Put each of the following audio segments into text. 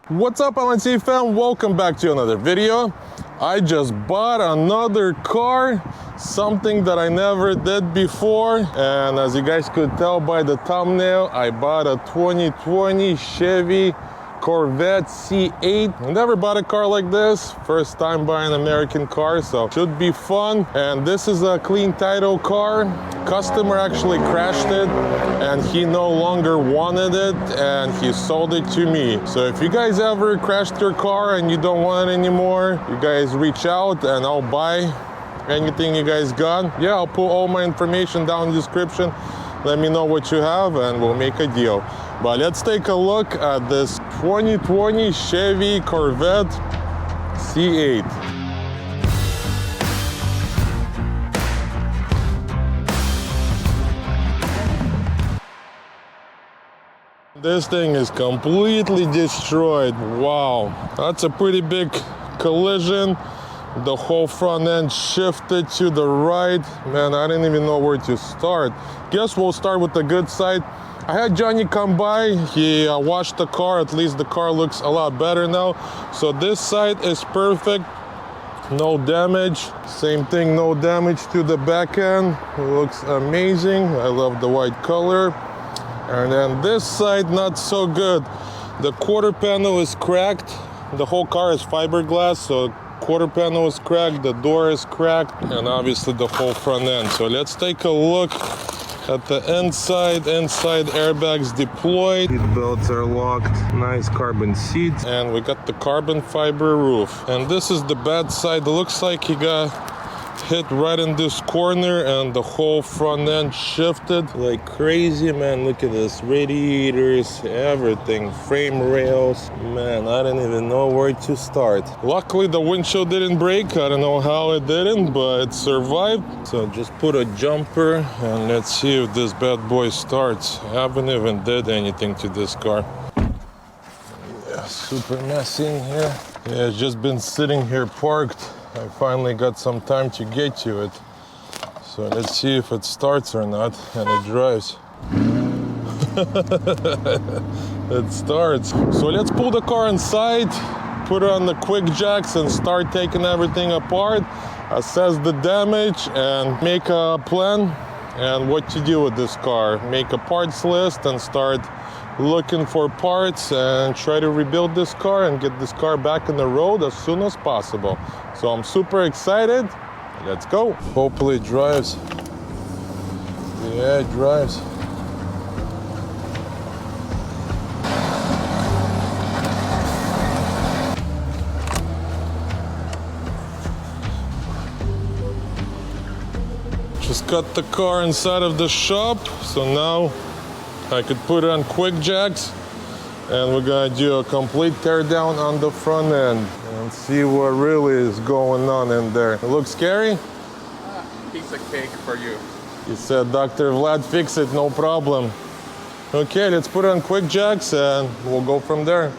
What's up, LNC Fam? Welcome back to another video. I just bought another car, something that I never did before. And as you guys could tell by the thumbnail, I bought a 2020 Chevy Corvette C8. I never bought a car like this. First time buying an American car, so should be fun. And this is a clean title car. Customer actually crashed it and he no longer wanted it and he sold it to me. So if you guys ever crashed your car and you don't want it anymore, you guys reach out and I'll buy anything you guys got. Yeah, I'll put all my information down in the description. Let me know what you have and we'll make a deal. But let's take a look at this 2020 Chevy Corvette C8. This thing is completely destroyed. Wow, that's a pretty big collision. The whole front end shifted to the right. Man, I didn't even know where to start. Guess we'll start with the good side. I had Johnny come by, he washed the car, at least the car looks a lot better now. So this side is perfect, no damage. Same thing, no damage to the back end. It looks amazing, I love the white color. And then this side, not so good. The quarter panel is cracked. The whole car is fiberglass, so quarter panel is cracked, the door is cracked, and obviously the whole front end. So let's take a look at the inside airbags deployed, seat belts are locked, nice carbon seats, and we got the carbon fiber roof. And this is the bad side. It looks like he got hit right in this corner and the whole front end shifted like crazy. Man, look at this, radiators, everything, frame rails. Man, I didn't even know where to start. Luckily the windshield didn't break. I don't know how it didn't, but it survived. So just put a jumper and let's see if this bad boy starts. I haven't even did anything to this car. Yeah, super messy in here. Yeah, it's just been sitting here parked. I finally got some time to get to it. So let's see if it starts or not, and it drives. It starts. So let's pull the car inside, put it on the quick jacks and start taking everything apart, assess the damage and make a plan and what to do with this car. Make a parts list and start looking for parts and try to rebuild this car and get this car back on the road as soon as possible. So I'm super excited. Let's go. Hopefully it drives. Yeah, it drives. Just got the car inside of the shop, so now I could put it on quick jacks and we're gonna do a complete tear down on the front end and see what really is going on in there. It looks scary? Piece of cake for you. You said Dr. Vlad fix it, no problem. Okay, let's put it on quick jacks and we'll go from there.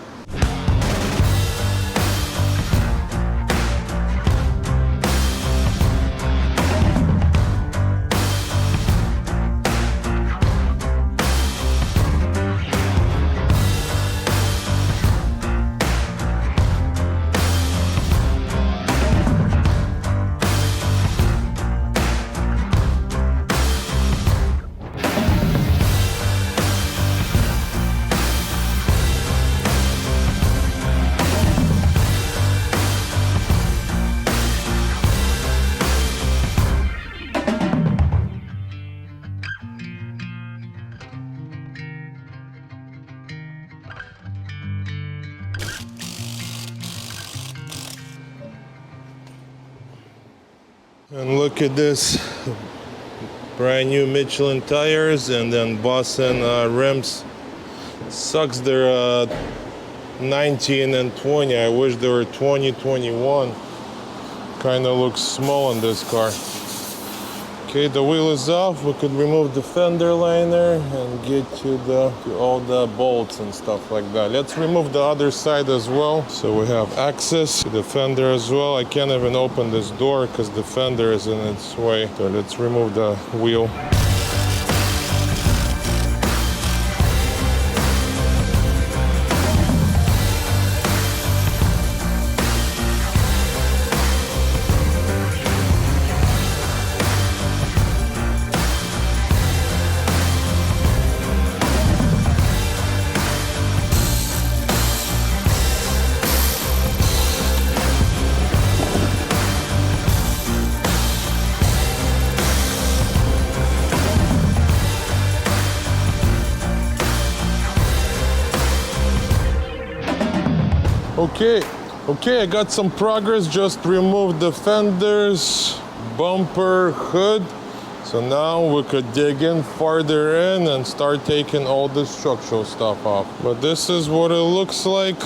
And look at this, brand new Michelin tires and then Boston rims. Sucks they're 19 and 20. I wish they were 20, 21. Kind of looks small on this car. Okay, the wheel is off. We could remove the fender liner and get to all the bolts and stuff like that. Let's remove the other side as well. So we have access to the fender as well. I can't even open this door because the fender is in its way. So let's remove the wheel. Okay, I got some progress. Just removed the fenders, bumper, hood. So now we could dig in farther in and start taking all the structural stuff off. But this is what it looks like.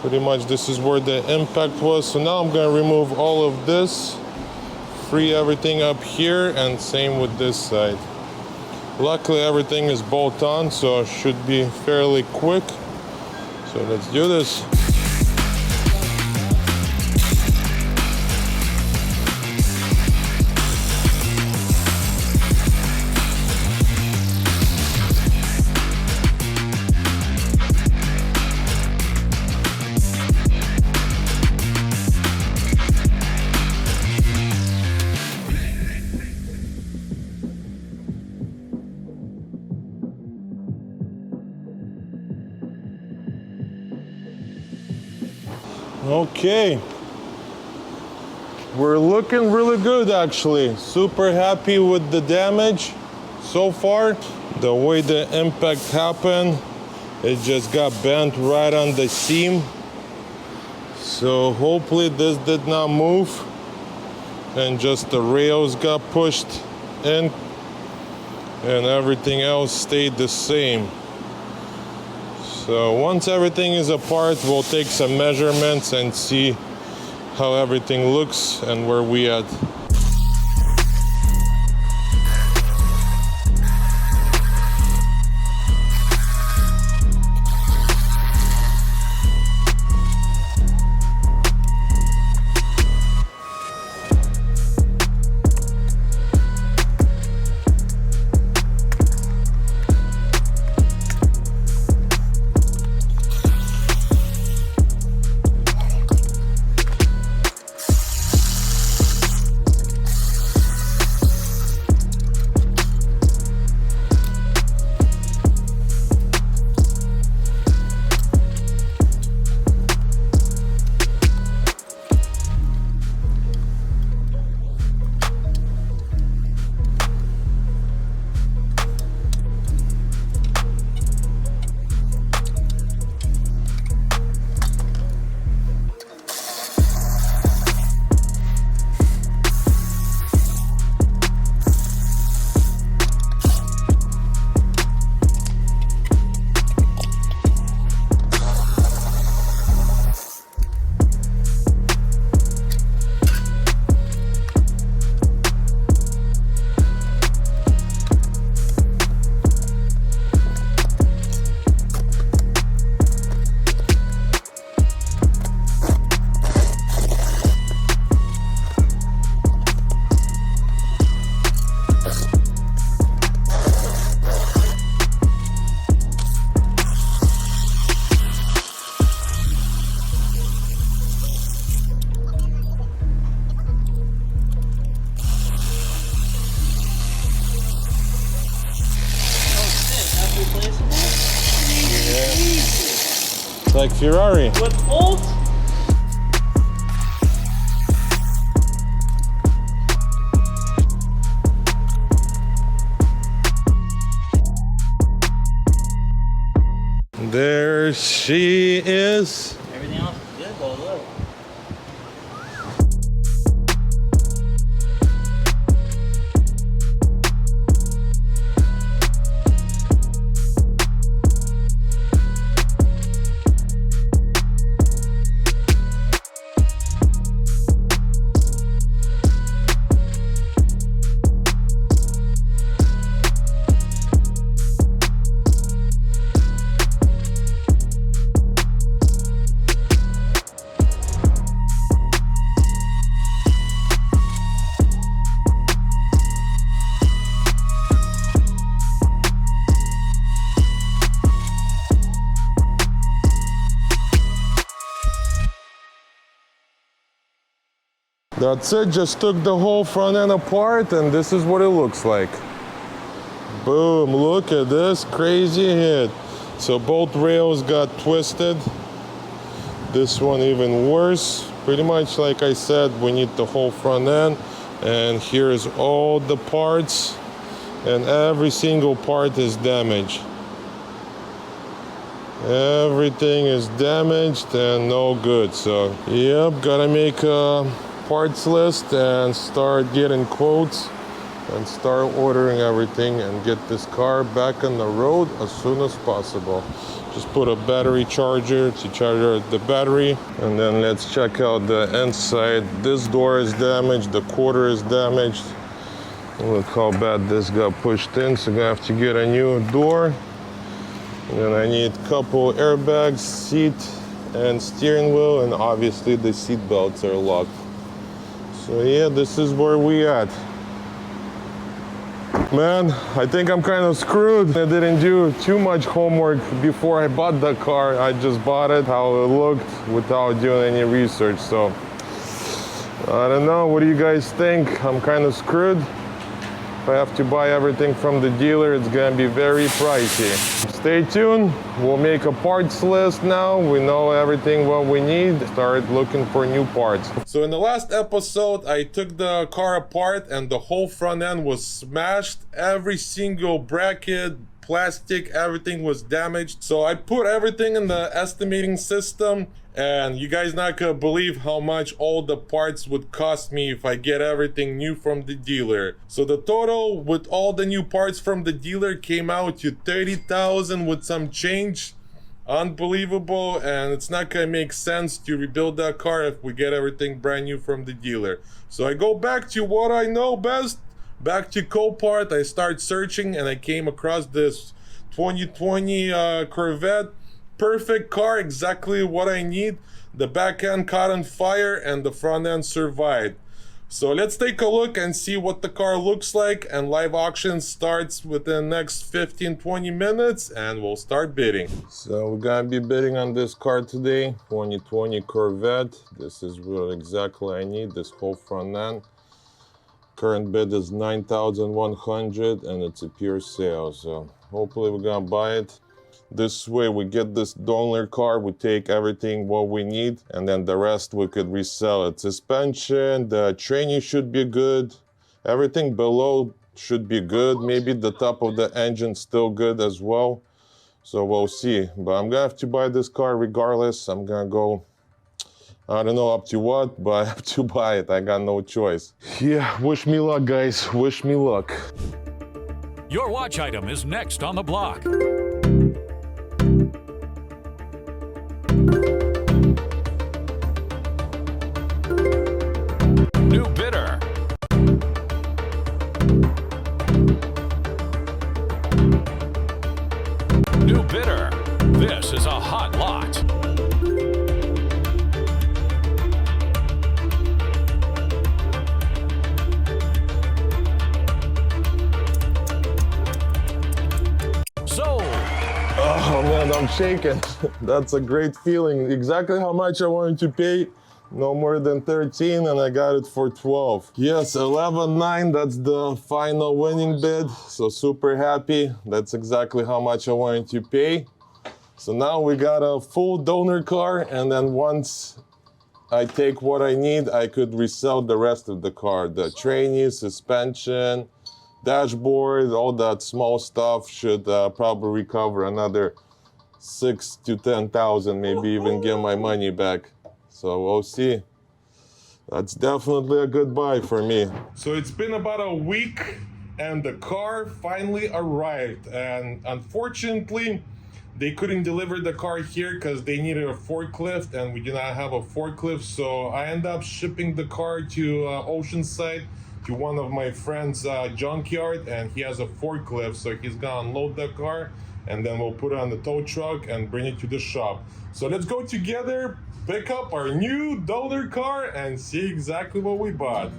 Pretty much this is where the impact was. So now I'm gonna remove all of this, free everything up here, and same with this side. Luckily everything is bolt on, so it should be fairly quick. So let's do this. Okay, we're looking really good actually. Super happy with the damage so far. The way the impact happened, it just got bent right on the seam. So hopefully this did not move and just the rails got pushed in and everything else stayed the same. So once everything is apart, we'll take some measurements and see how everything looks and where we at. Like Ferrari. With bolts? There she is. Everything else is good though, look. That's it, just took the whole front end apart and this is what it looks like. Boom, look at this crazy hit. So both rails got twisted. This one even worse. Pretty much like I said, we need the whole front end. And here's all the parts and every single part is damaged. Everything is damaged and no good. So yep, gotta make a parts list and start getting quotes and start ordering everything and get this car back on the road as soon as possible. Just put a battery charger to charge the battery, and then let's check out the inside. This door is damaged, the quarter is damaged. Look how bad this got pushed in, so I'm gonna have to get a new door. And then I need a couple airbags, seat and steering wheel, and obviously the seat belts are locked. So yeah, this is where we at. Man, I think I'm kind of screwed. I didn't do too much homework before I bought the car. I just bought it, how it looked, without doing any research. So, I don't know, what do you guys think? I'm kind of screwed. If I have to buy everything from the dealer, it's gonna be very pricey. Stay tuned, we'll make a parts list now. We know everything what we need, start looking for new parts. So in the last episode, I took the car apart and the whole front end was smashed. Every single bracket, plastic, everything was damaged. So I put everything in the estimating system, and you guys not gonna believe how much all the parts would cost me if I get everything new from the dealer. So the total with all the new parts from the dealer came out to 30,000 with some change. Unbelievable, and it's not gonna make sense to rebuild that car if we get everything brand new from the dealer. So I go back to what I know best, back to Copart. I start searching and I came across this 2020 Corvette. Perfect car, exactly what I need. The back end caught on fire and the front end survived. So let's take a look and see what the car looks like, and live auction starts within the next 15-20 minutes and we'll start bidding. So we're gonna be bidding on this car today, 2020 Corvette. This is what exactly I need, this whole front end. Current bid is 9,100 and it's a pure sale, so hopefully we're gonna buy it. This way we get this donor car, we take everything what we need, and then the rest we could resell it. Suspension, the training should be good, everything below should be good, maybe the top of the engine still good as well. So we'll see, but I'm gonna have to buy this car regardless. I'm gonna go, I don't know up to what, but I have to buy it, I got no choice. Yeah, wish me luck guys, wish me luck. Your watch item is next on the block. New bidder. New bidder. This is a hot lot. Sold. Oh man, I'm shaking. That's a great feeling. Exactly how much I wanted to pay. No more than 13 and I got it for 12. Yes, 11.9, that's the final winning bid. So super happy. That's exactly how much I wanted to pay. So now we got a full donor car, and then once I take what I need, I could resell the rest of the car. The trainee, suspension, dashboard, all that small stuff should probably recover another 6,000 to 10,000, maybe even get my money back. So we'll see. That's definitely a good buy for me. So it's been about a week and the car finally arrived, and unfortunately they couldn't deliver the car here because they needed a forklift and we do not have a forklift. So I end up shipping the car to Oceanside to one of my friend's junkyard, and he has a forklift, so he's gonna unload the car and then we'll put it on the tow truck and bring it to the shop. So let's go together, pick up our new donor car and see exactly what we bought.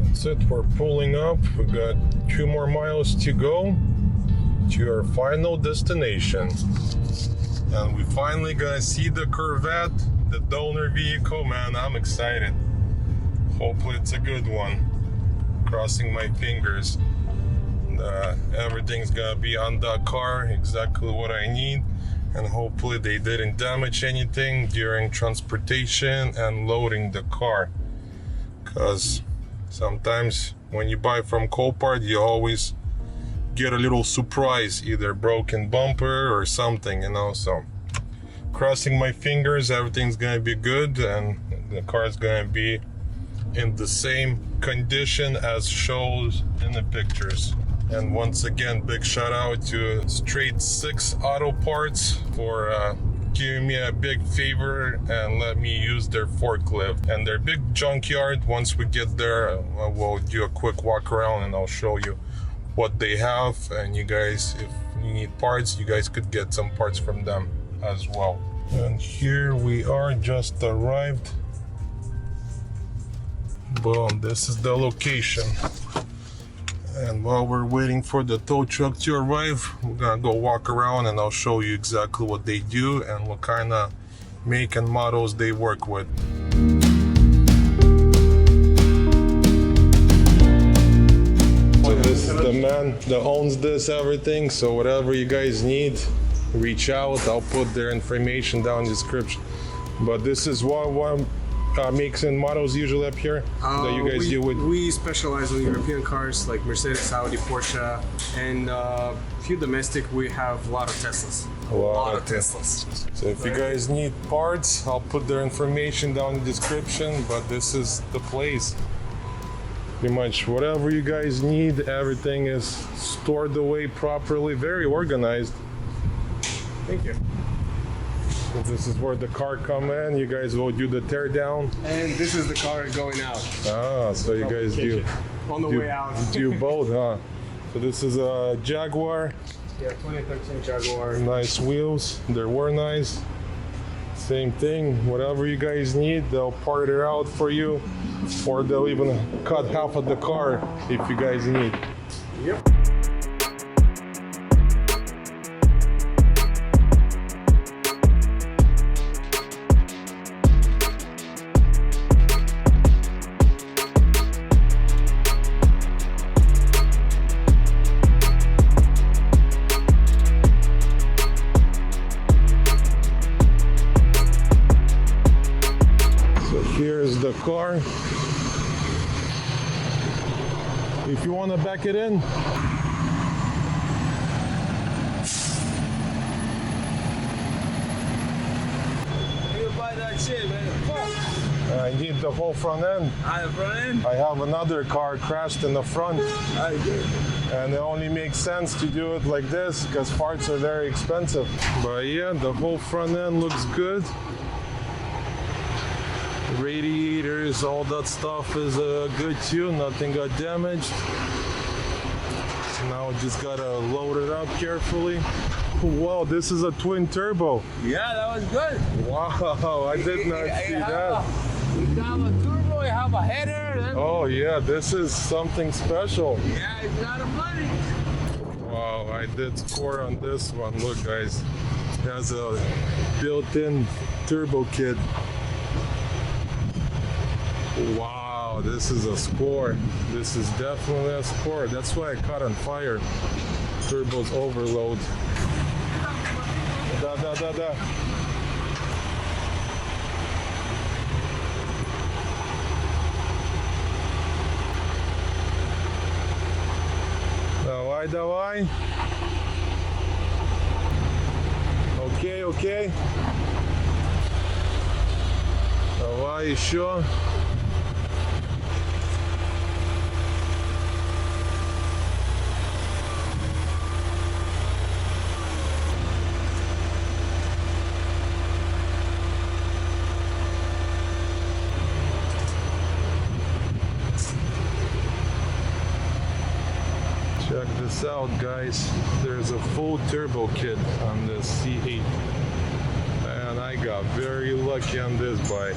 That's it, we're pulling up. We got 2 more miles to go to our final destination. And we finally gonna see the Corvette, the donor vehicle. Man, I'm excited. Hopefully it's a good one. Crossing my fingers. Everything's gonna be on that car, exactly what I need. and hopefully they didn't damage anything during transportation and loading the car, because sometimes when you buy from Copart you always get a little surprise, either broken bumper or something, you know. So crossing my fingers everything's gonna be good and the car is gonna be in the same condition as shows in the pictures. And once again, big shout out to Straight 6 Auto Parts for giving me a big favor and let me use their forklift and their big junkyard. Once we get there, we'll do a quick walk around and I'll show you what they have, and you guys, if you need parts, you guys could get some parts from them as well. And here we are, just arrived. Boom, this is the location. And while we're waiting for the tow truck to arrive, we're gonna go walk around and I'll show you exactly what they do and what kind of make and models they work with. So this is the man that owns this everything, so whatever you guys need, reach out. I'll put their information down in the description. But this is what makes and models usually up here that you guys deal with? We specialize in European cars like Mercedes, Audi, Porsche, and a few domestic. We have a lot of Teslas. A lot of Teslas. So if you guys need parts, I'll put their information down in the description, but this is the place. Pretty much whatever you guys need, everything is stored away properly, very organized. Thank you. So this is where the car come in. You guys will do the tear down. And this is the car going out. Ah, so you guys do on the way out. do both, huh? So this is a Jaguar. Yeah, 2013 Jaguar. Nice wheels. They were nice. Same thing. Whatever you guys need, they'll part it out for you, or they'll even cut half of the car if you guys need. Yep. Here's the car. If you want to back it in, You buy that shit, man. Fuck. I need the whole front end. I front end. I have another car crashed in the front, I do. and it only makes sense to do it like this because parts are very expensive. But yeah, the whole front end looks good. Radiators, all that stuff is good too, nothing got damaged. Now just gotta load it up carefully. Wow, this is a twin turbo. Yeah, that was good. Wow, I did not see that. You have a turbo, you have a header. Oh yeah, this is something special. Yeah, it's not a money. Wow, I did score on this one. Look guys, it has a built-in turbo kit. Wow, this is a score. This is definitely a score. That's why I caught on fire. Turbo's overload. Da da da da. Давай, давай. Окей, окей. Давай еще. Check this out, guys. There's a full turbo kit on this C8. And I got very lucky on this bike.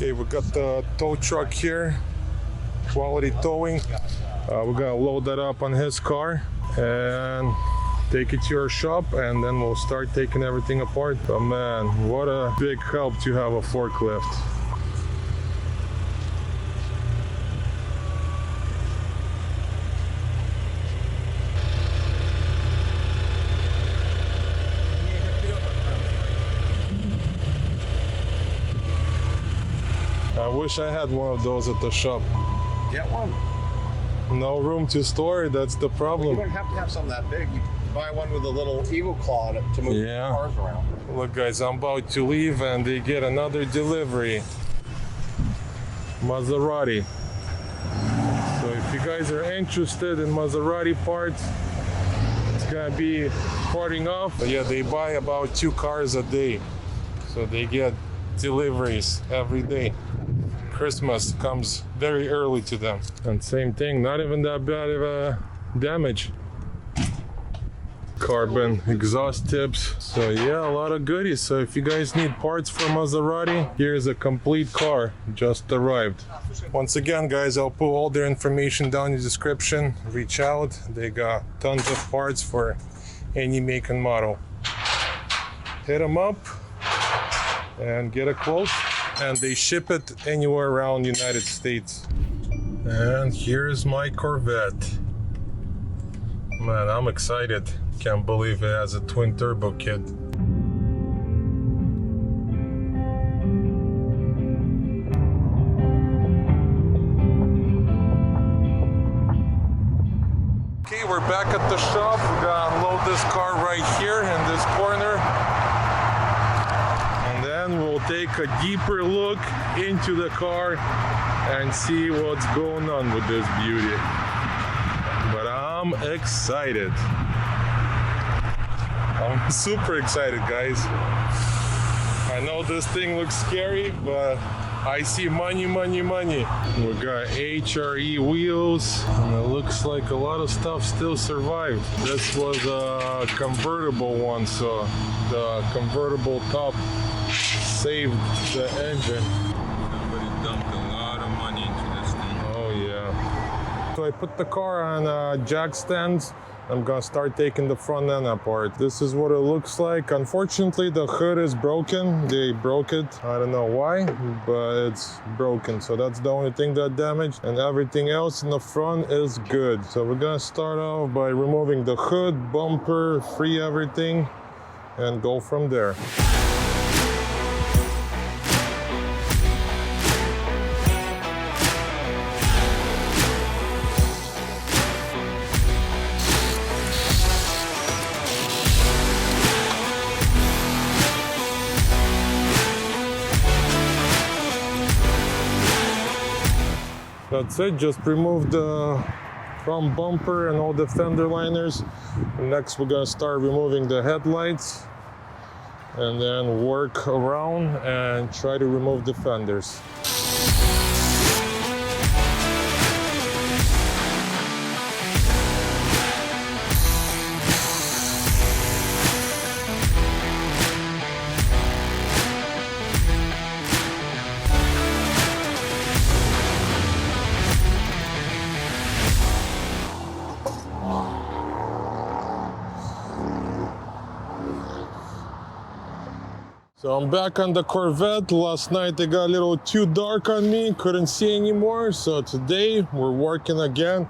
Okay, we got the tow truck here, quality towing. We're gonna load that up on his car and take it to your shop, and then we'll start taking everything apart. But man, what a big help to have a forklift. I wish I had one of those at the shop. Get one. No room to store it, that's the You problem. don't have to have something that big. You buy one with a little eagle claw on it to move Yeah. cars around. Look guys, I'm about to leave and they get another delivery. Maserati. So if you guys are interested in Maserati parts, it's gonna be parting off. But yeah, they buy about 2 cars a day. So they get deliveries every day. Christmas comes very early to them. And same thing, not even that bad of a damage. Carbon exhaust tips. So yeah, a lot of goodies. So if you guys need parts for Maserati, here's a complete car, just arrived. Once again, guys, I'll put all their information down in the description. Reach out. They got tons of parts for any make and model. Hit them up and get a quote. And they ship it anywhere around the United States. And here's my Corvette. Man, I'm excited. Can't believe it has a twin turbo kit. Okay, we're back at the shop. We're gonna unload this car right here in this corner. And then we'll take a deeper look into the car and see what's going on with this beauty. But I'm excited. I'm super excited, guys. I know this thing looks scary, but I see money, money, money. We got HRE wheels, and it looks like a lot of stuff still survived. This was a convertible one, so the convertible top saved the engine. Somebody dumped a lot of money into this thing. Oh yeah. So I put the car on jack stands. I'm gonna start taking the front end apart. This is what it looks like. Unfortunately, the hood is broken. They broke it. I don't know why, but it's broken. So that's the only thing that damaged, and everything else in the front is good. So we're gonna start off by removing the hood, bumper, free everything, and go from there. That's it, just remove the front bumper and all the fender liners. Next we're gonna start removing the headlights and then work around and try to remove the fenders. So I'm back on the Corvette. Last night it got a little too dark on me, couldn't see anymore. So today we're working again.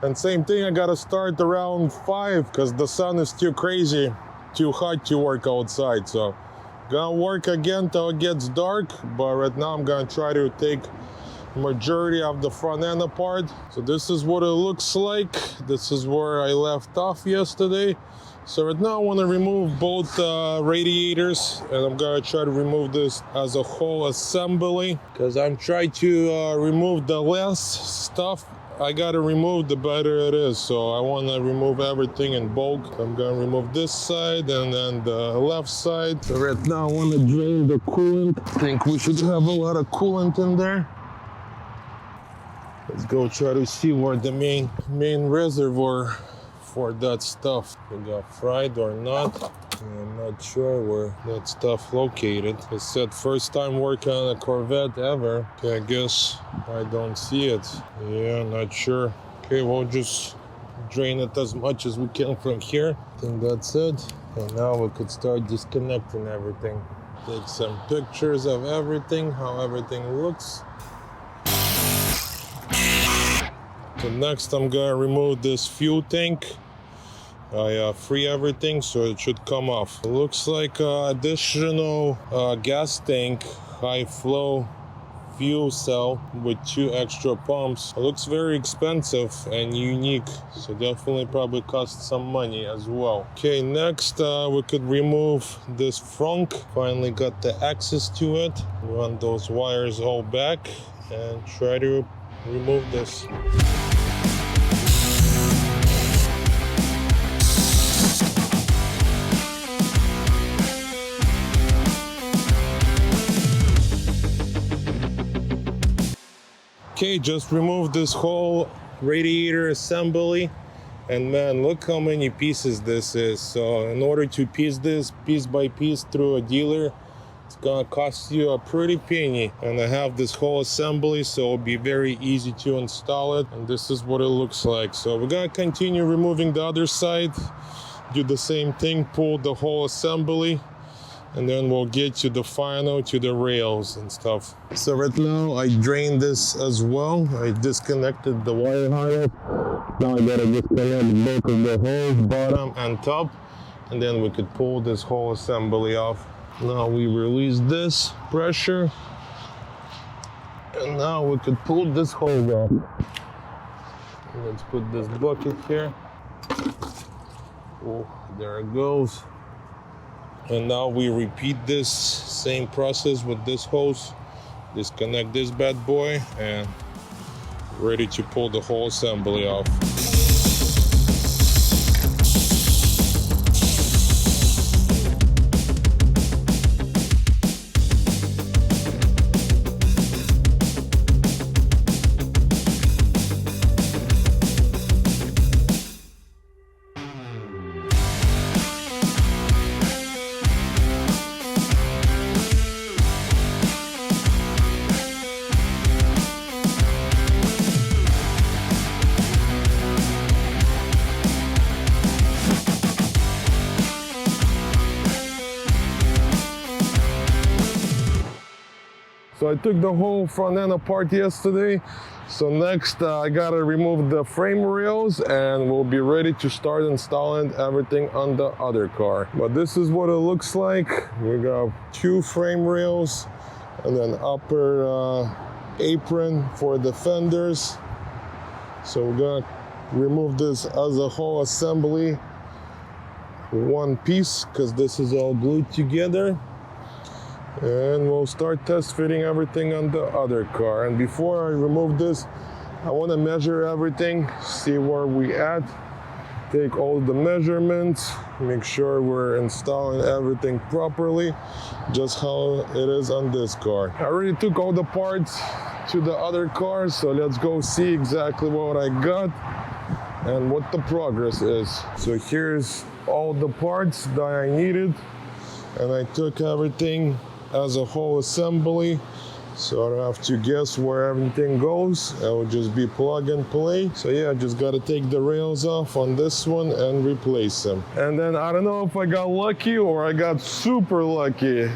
And same thing, I gotta start around 5 because the sun is too crazy, too hot to work outside. So gonna work again till it gets dark, but right now I'm gonna try to take majority of the front end apart. So this is what it looks like. This is where I left off yesterday. So right now I want to remove both radiators, and I'm gonna try to remove this as a whole assembly because I'm trying to remove the less stuff I gotta remove, the better it is. So I want to remove everything in bulk. I'm gonna remove this side and then the left side. So right now I want to drain the coolant. I think we should have a lot of coolant in there. Let's go try to see where the main reservoir for that stuff. It got fried or not. I'm not sure where that stuff located. It said first time working on a Corvette ever. Okay, I guess I don't see it. Yeah, not sure. Okay, we'll just drain it as much as we can from here. I think that's it. And now we could start disconnecting everything. Take some pictures of everything, how everything looks. So next I'm gonna remove this fuel tank. I free everything so it should come off. It looks like additional gas tank, high flow fuel cell with 2 extra pumps. It looks very expensive and unique, so definitely probably cost some money as well. Okay, next we could remove this frunk. Finally got the access to it. Run those wires all back and try to remove this. Okay, just remove this whole radiator assembly, and man, look how many pieces this is. So in order to piece this piece by piece through a dealer, it's gonna cost you a pretty penny. And I have this whole assembly, so it'll be very easy to install it. And this is what it looks like. So we're gonna continue removing the other side, do the same thing, pull the whole assembly, and then we'll get to the final, to the rails and stuff. So right now I drained this as well. I disconnected the wire harness. Now I gotta disconnect both of the holes, bottom and top, and then we could pull this whole assembly off. Now we release this pressure, and now we could pull this hole off. Let's put this bucket here. Oh, there it goes. And now we repeat this same process with this hose. Disconnect this bad boy and ready to pull the whole assembly off. So I took the whole front end apart yesterday. So next I gotta remove the frame rails and we'll be ready to start installing everything on the other car. But this is what it looks like. We got 2 frame rails and then upper apron for the fenders. So we're gonna remove this as a whole assembly, one piece, because this is all glued together. And we'll start test fitting everything on the other car. And before I remove this, I want to measure everything, see where we at, take all the measurements, make sure we're installing everything properly, just how it is on this car. I already took all the parts to the other cars, so let's go see exactly what I got and what the progress is. So here's all the parts that I needed, and I took everything as a whole assembly, so I don't have to guess where everything goes. It will just be plug and play. So yeah, I just gotta take the rails off on this one and replace them. And then I don't know if I got lucky or I got super lucky.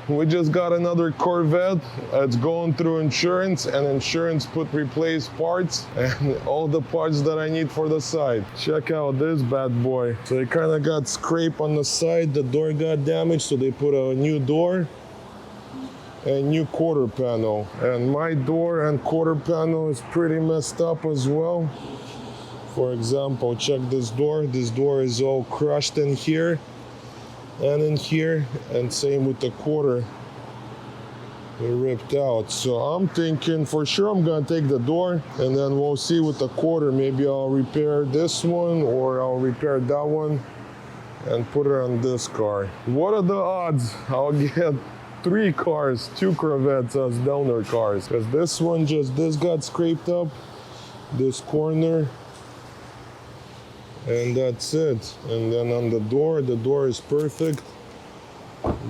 We just got another Corvette. It's going through insurance, and insurance put replaced parts and all the parts that I need for the side. Check out this bad boy. So it kind of got scraped on the side. The door got damaged, so they put a new door and new quarter panel. And my door and quarter panel is pretty messed up as well. For example, check this door. This door is all crushed in here and in here, and same with the quarter. They ripped out. So I'm thinking for sure I'm gonna take the door, and then we'll see with the quarter. Maybe I'll repair this one or I'll repair that one and put it on this car. What are the odds I'll get 3 cars, 2 Corvettes as donor cars? Because this one this got scraped up, this corner, and that's it. And then on the door is perfect.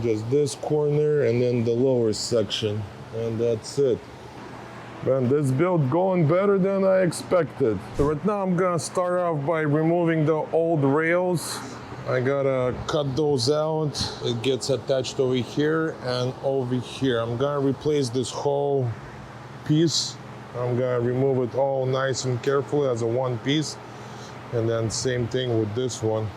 Just this corner and then the lower section, and that's it. Man, this build going better than I expected. So right now I'm gonna start off by removing the old rails. I gotta cut those out. It gets attached over here and over here. I'm gonna replace this whole piece. I'm gonna remove it all nice and carefully as a one piece. And then same thing with this one.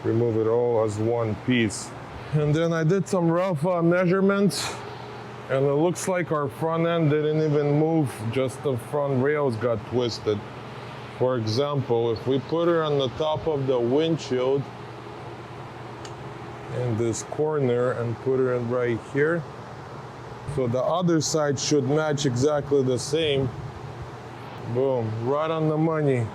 Remove it all as one piece. And then I did some rough measurements. And it looks like our front end didn't even move, just the front rails got twisted. For example, if we put her on the top of the windshield in this corner and put her in right here, so the other side should match exactly the same. Boom, right on the money.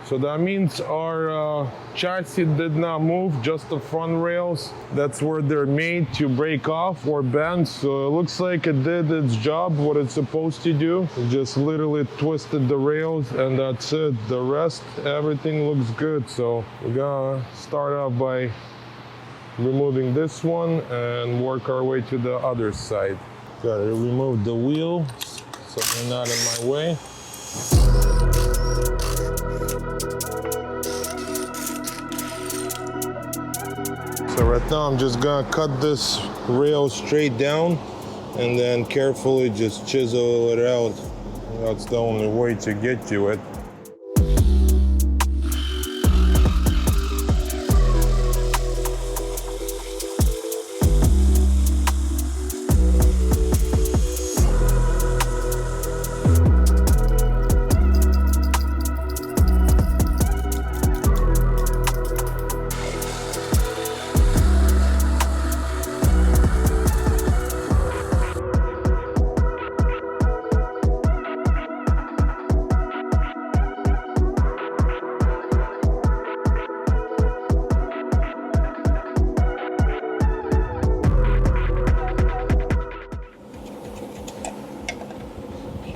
So that means our chassis did not move, just the front rails. That's where they're made to break off or bend. So it looks like it did its job, what it's supposed to do. It just literally twisted the rails and that's it. The rest, everything looks good. So we're gonna start off by removing this one and work our way to the other side. Gotta remove the wheel so they're not in my way. So right now I'm just gonna cut this rail straight down and then carefully just chisel it out. That's the only way to get to it.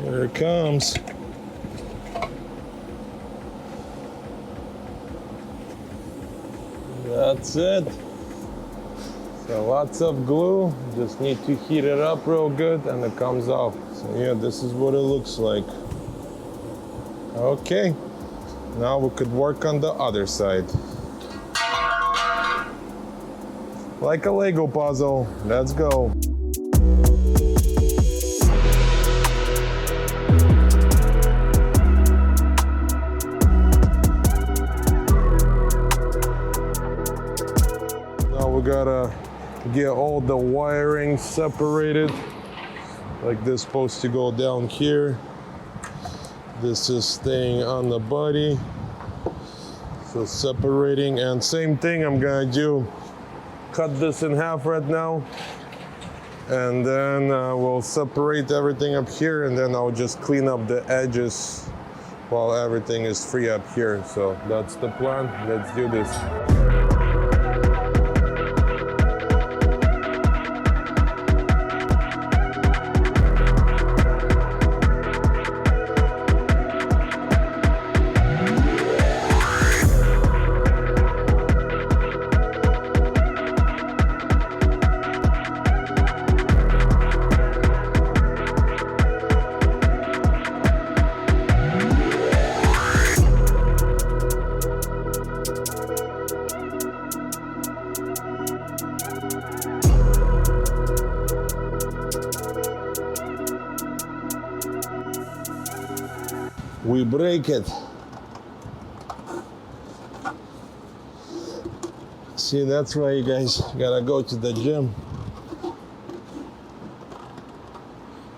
Here it comes. That's it. So lots of glue, just need to heat it up real good and it comes off. So yeah, this is what it looks like. Okay, now we could work on the other side. Like a Lego puzzle, let's go. We gotta get all the wiring separated. Like this supposed to go down here. This is staying on the body. So separating, and same thing I'm gonna do. Cut this in half right now. And then we'll separate everything up here and then I'll just clean up the edges while everything is free up here. So that's the plan, let's do this. We break it. See, that's why you guys gotta go to the gym.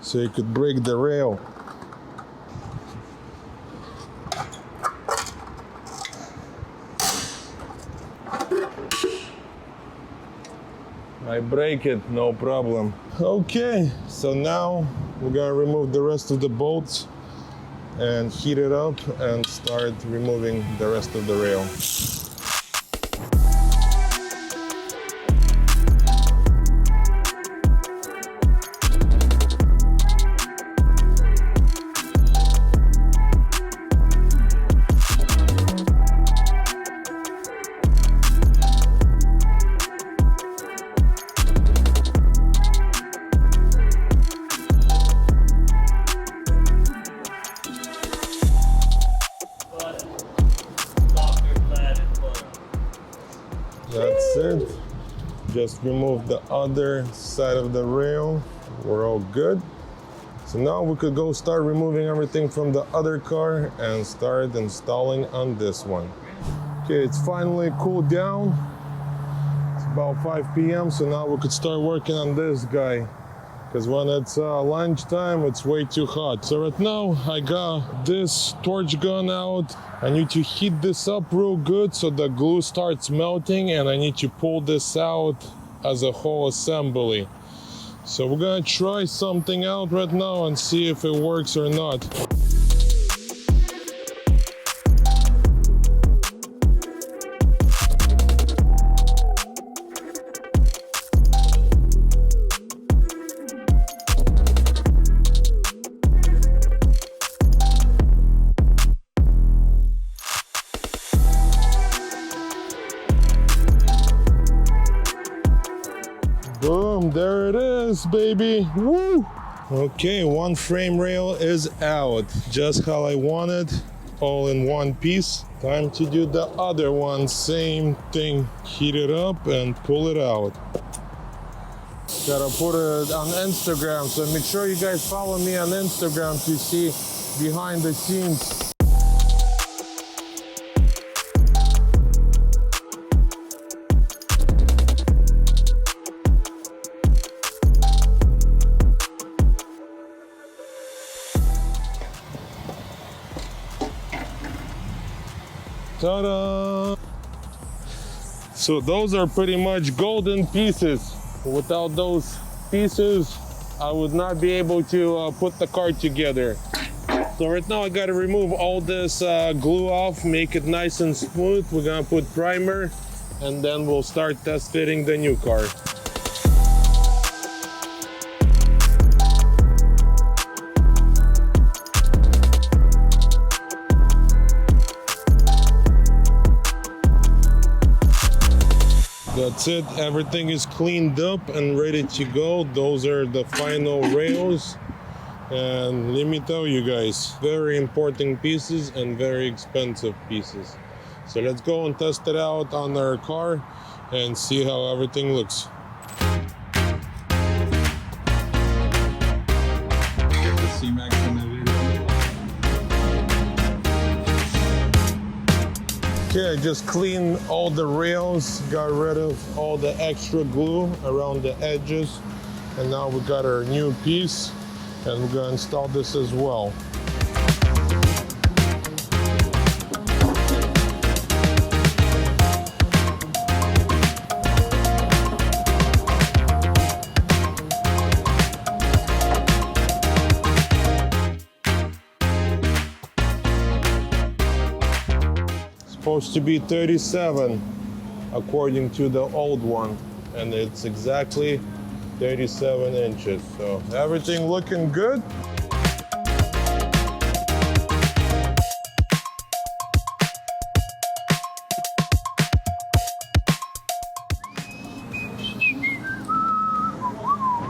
So you could break the rail. I break it, no problem. Okay, so now we're gonna remove the rest of the bolts and heat it up and start removing the rest of the rail. Just remove the other side of the rail. We're all good. So now we could go start removing everything from the other car and start installing on this one. Okay, it's finally cooled down. It's about 5 p.m. So now we could start working on this guy. Because when it's lunchtime, it's way too hot. So right now, I got this torch gun out. I need to heat this up real good so the glue starts melting, and I need to pull this out as a whole assembly. So we're gonna try something out right now and see if it works or not. Boom, there it is, baby. Woo! Okay, one frame rail is out, just how I want it, all in one piece. Time to do the other one, same thing. Heat it up and pull it out. Gotta put it on Instagram, so make sure you guys follow me on Instagram to see behind the scenes. Ta-da! So those are pretty much golden pieces. Without those pieces, I would not be able to put the car together. So right now I gotta remove all this glue off, make it nice and smooth. We're gonna put primer, and then we'll start test fitting the new car. That's it, everything is cleaned up and ready to go. Those are the final rails. And let me tell you guys, very important pieces and very expensive pieces. So let's go and test it out on our car and see how everything looks. Okay, I just cleaned all the rails, got rid of all the extra glue around the edges, and now we got our new piece, and we're gonna install this as well. Supposed to be 37 according to the old one, and it's exactly 37 inches. So everything looking good.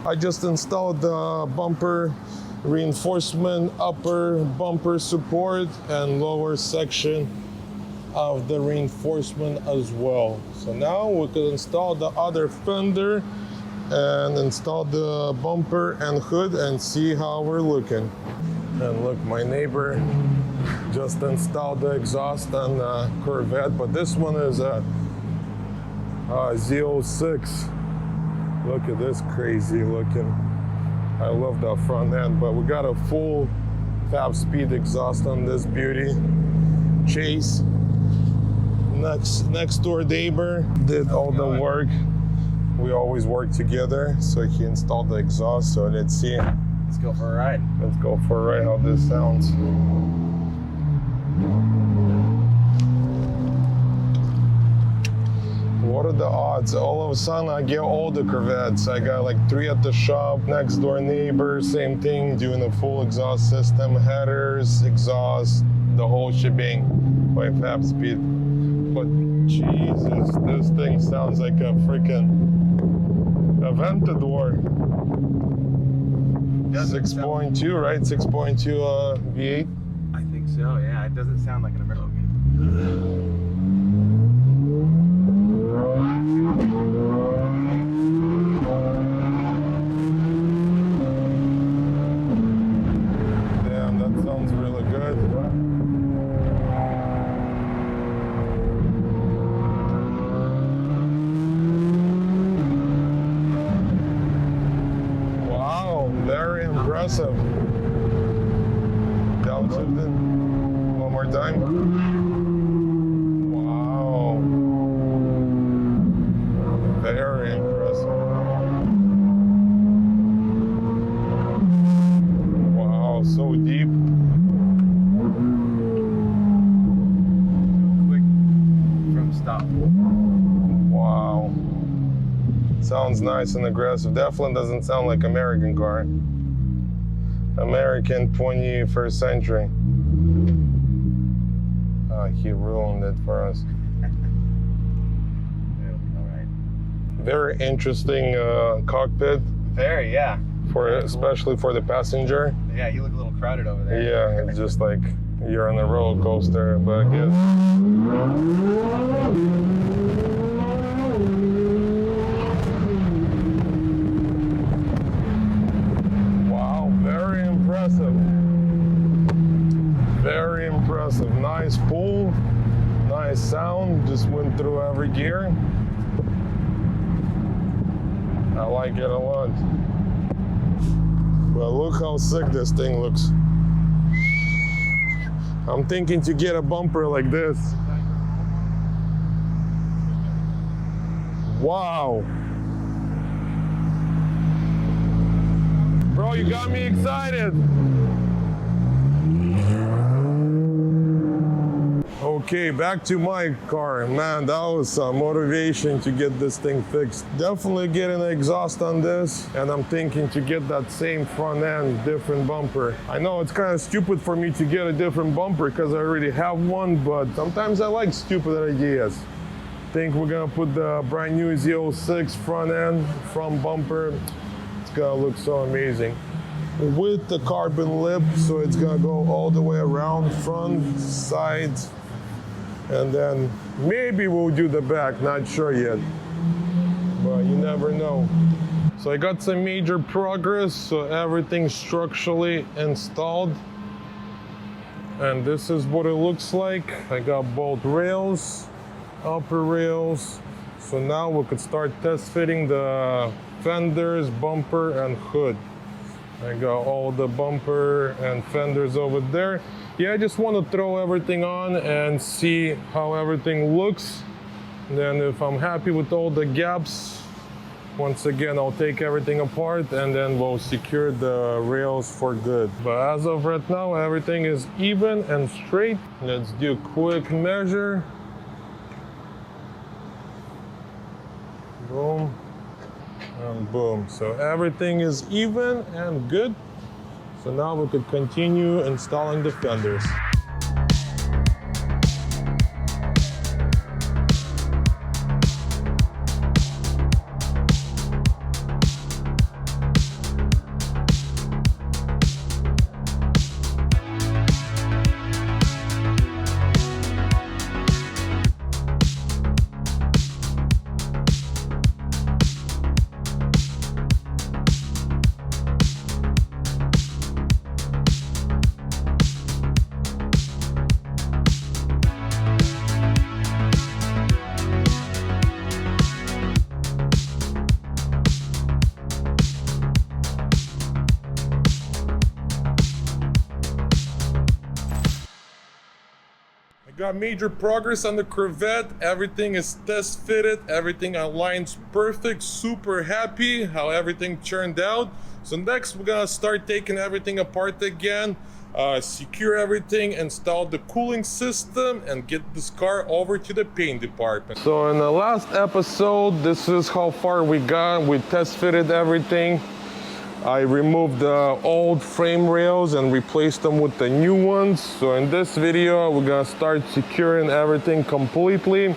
I just installed the bumper reinforcement, upper bumper support, and lower section of the reinforcement as well. So now we can install the other fender and install the bumper and hood and see how we're looking. And look, my neighbor just installed the exhaust on the Corvette, but this one is a Z06. Look at this crazy looking. I love that front end, but we got a full 5-speed exhaust on this beauty. Chase, next door neighbor, did all the work. We always work together, so he installed the exhaust. So let's see. Let's go for a ride. Let's go for a ride how this sounds. What are the odds? All of a sudden I get all the Corvettes. I got like 3 at the shop, next door neighbor, same thing, doing a full exhaust system, headers, exhaust, the whole shebang by 5-speed. But Jesus, this thing sounds like a freaking Aventador. 6.2, right? 6.2 V8. I think so. Yeah, it doesn't sound like an Aventador. impressive. Downshifting. One more time. Wow. Very impressive. Wow, so deep. Quick from stop. Wow. Sounds nice and aggressive. Definitely doesn't sound like American car. American 21st century. Oh, he ruined it for us. All right. Very interesting cockpit, Very, yeah. especially for the passenger. Yeah, you look a little crowded over there. Yeah, it's just like you're on a roller coaster, but I guess. Wow, very impressive. Very impressive. Nice pull, nice sound, just went through every gear. I like it a lot. But look how sick this thing looks. I'm thinking to get a bumper like this. Wow. Bro, you got me excited. Okay, back to my car. Man, that was motivation to get this thing fixed. Definitely getting an exhaust on this, and I'm thinking to get that same front end, different bumper. I know it's kind of stupid for me to get a different bumper because I already have one, but sometimes I like stupid ideas. Think we're gonna put the brand new Z06 front end, front bumper. It's gonna look so amazing. With the carbon lip, so it's gonna go all the way around, front, sides, and then maybe we'll do the back, not sure yet, but you never know. So I got some major progress, so everything's structurally installed, and this is what it looks like. I got both rails, upper rails, so now we could start test fitting the fenders, bumper, and hood. I got all the bumper and fenders over there. Yeah, I just want to throw everything on and see how everything looks. Then if I'm happy with all the gaps, once again, I'll take everything apart and then we'll secure the rails for good. But as of right now, everything is even and straight. Let's do a quick measure. Boom. And boom. So everything is even and good. So now we could continue installing the fenders. Got major progress on the Corvette. Everything is test fitted, everything aligns perfect, super happy how everything turned out. So next we're gonna start taking everything apart again, secure everything, install the cooling system, and get this car over to the paint department. So in the last episode, this is how far we got. We test fitted everything. I removed the old frame rails and replaced them with the new ones. So in this video, we're gonna start securing everything completely,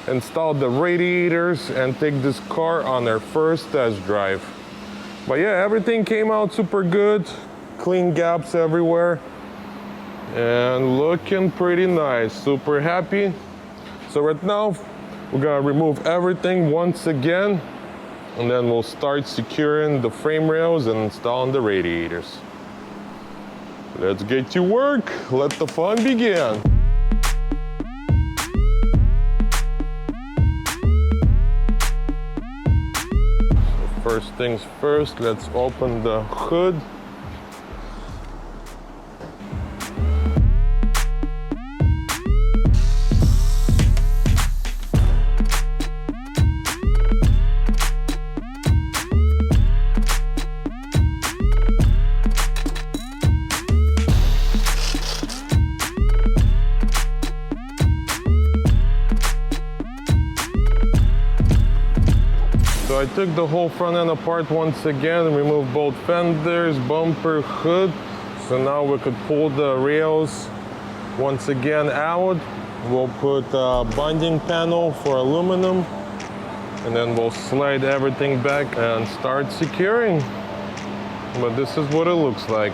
install the radiators, and take this car on our first test drive. But yeah, everything came out super good. Clean gaps everywhere. And looking pretty nice, super happy. So right now, we're gonna remove everything once again, and then we'll start securing the frame rails and installing the radiators. Let's get to work. Let the fun begin. So first things first, let's open the hood So I took the whole front end apart once again, removed both fenders, bumper, hood. So now we could pull the rails once again out. We'll put a binding panel for aluminum, and then we'll slide everything back and start securing. But this is what it looks like.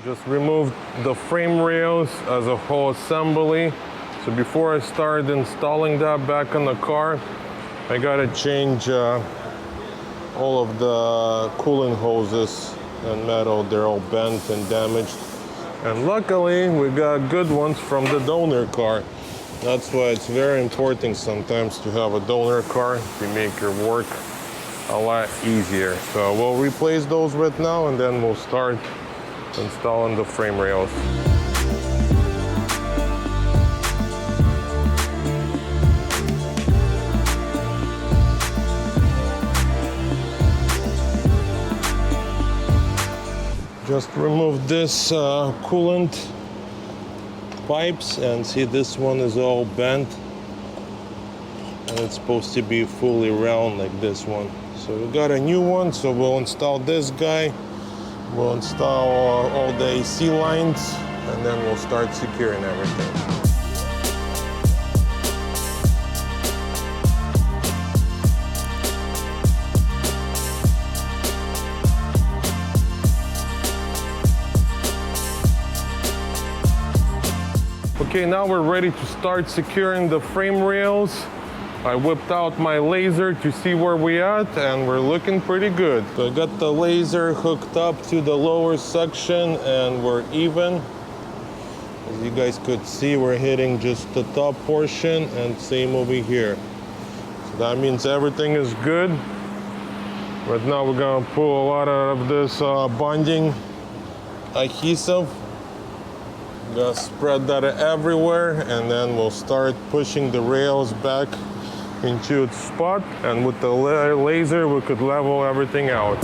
Just removed the frame rails as a whole assembly. So before I start installing that back on the car, I gotta change all of the cooling hoses and metal. They're all bent and damaged. And luckily, we got good ones from the donor car. That's why it's very important sometimes to have a donor car to make your work a lot easier. So we'll replace those right now, and then we'll start installing the frame rails. Just remove this coolant pipes, and see, this one is all bent, and it's supposed to be fully round like this one. So we got a new one, so we'll install this guy. We'll install all the AC lines, and then we'll start securing everything. Okay, now we're ready to start securing the frame rails. I whipped out my laser to see where we at, and we're looking pretty good. So I got the laser hooked up to the lower section, and we're even. As you guys could see, we're hitting just the top portion, and same over here. So that means everything is good. Right now we're gonna pull a lot of this bonding adhesive. Gonna spread that everywhere, and then we'll start pushing the rails back into its spot, and with the laser we could level everything out.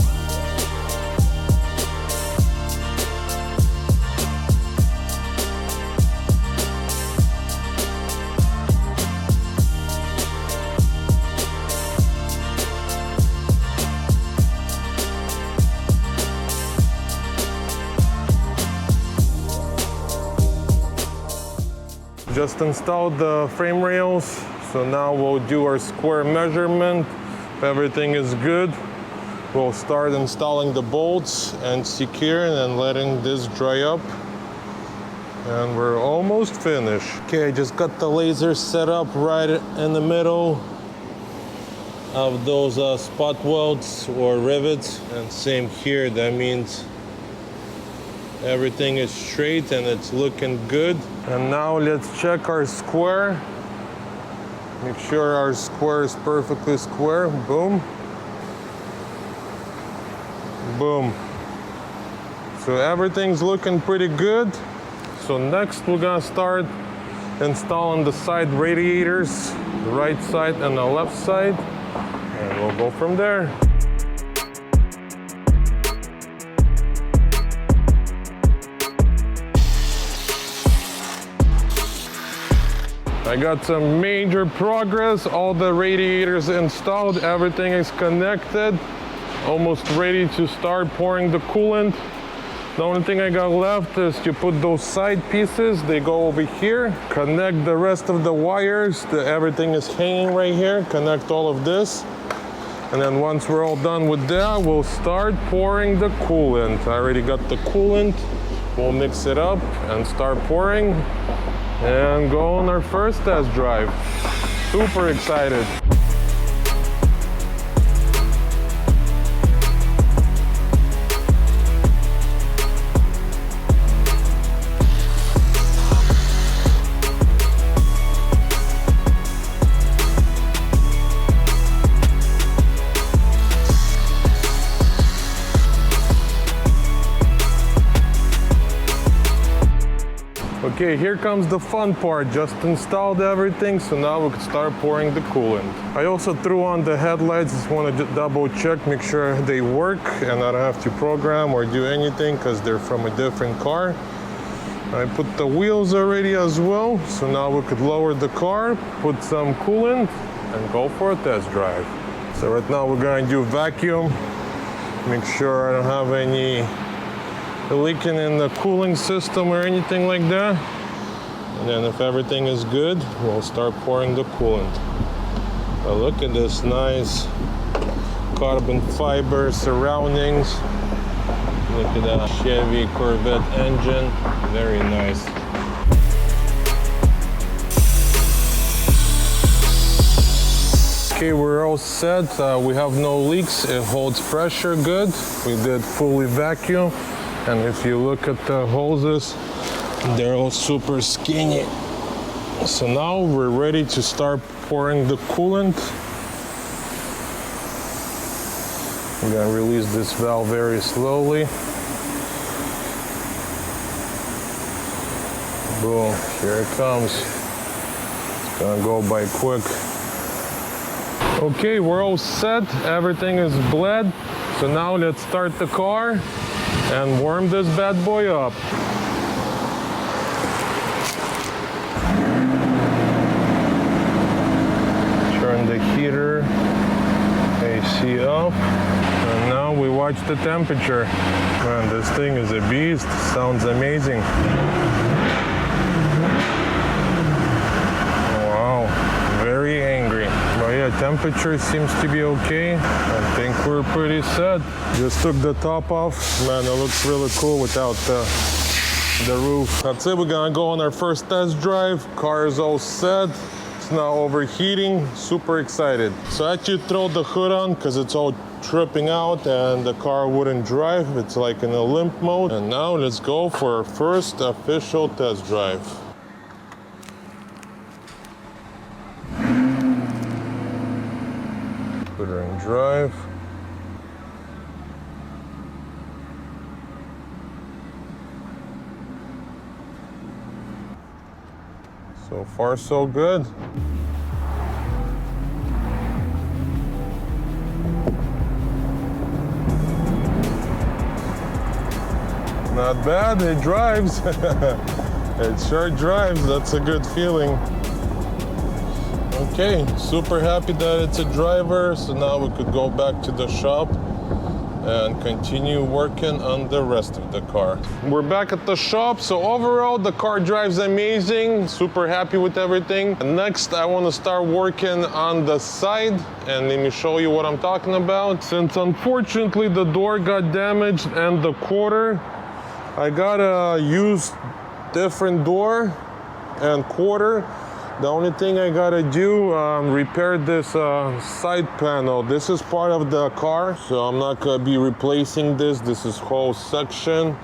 Just installed the frame rails. So now we'll do our square measurement. If everything is good, we'll start installing the bolts and securing and letting this dry up. And we're almost finished. Okay, I just got the laser set up right in the middle of those spot welds or rivets. And same here, that means everything is straight and it's looking good. And now let's check our square. Make sure our square is perfectly square. Boom. Boom. So everything's looking pretty good. So next we're gonna start installing the side radiators, the right side and the left side, and we'll go from there. I got some major progress. All the radiators installed, everything is connected. Almost ready to start pouring the coolant. The only thing I got left is to put those side pieces. They go over here, connect the rest of the wires. Everything is hanging right here. Connect all of this. And then once we're all done with that, we'll start pouring the coolant. I already got the coolant. We'll mix it up and start pouring and go on our first test drive. Super excited. Okay, here comes the fun part. Just installed everything, so now we can start pouring the coolant. I also threw on the headlights. Just want to double check, make sure they work, and I don't have to program or do anything because they're from a different car. I put the wheels already as well, so now we could lower the car, put some coolant, and go for a test drive. So right now we're gonna do vacuum, make sure I don't have any leaking in the cooling system or anything like that. And then if everything is good, we'll start pouring the coolant. But look at this nice carbon fiber surroundings. Look at that Chevy Corvette engine, very nice. Okay, we're all set. We have no leaks. It holds pressure good. We did fully vacuum. And if you look at the hoses, they're all super skinny. So now we're ready to start pouring the coolant. I'm gonna release this valve very slowly. Boom, here it comes. It's gonna go by quick. Okay, we're all set. Everything is bled. So now let's start the car and warm this bad boy up. Turn the heater, AC off, and now we watch the temperature. Man, this thing is a beast. Sounds amazing. Wow, very angry. But yeah, temperature seems to be okay. I think we're pretty set. Just took the top off. Man, it looks really cool without the roof. That's it, we're gonna go on our first test drive. Car is all set. It's not overheating, super excited. So I actually throw the hood on because it's all tripping out and the car wouldn't drive. It's like in a limp mode. And now let's go for our first official test drive. Put her in drive. So far, so good. Not bad, it drives. It sure drives, that's a good feeling. Okay, super happy that it's a driver, so now we could go back to the shop and continue working on the rest of the car. We're back at the shop, so overall the car drives amazing, super happy with everything. Next, I want to start working on the side, and let me show you what I'm talking about. Since unfortunately the door got damaged and the quarter, I gotta use different door and quarter. The only thing I gotta do, repair this side panel. This is part of the car, so I'm not gonna be replacing this. This is whole section,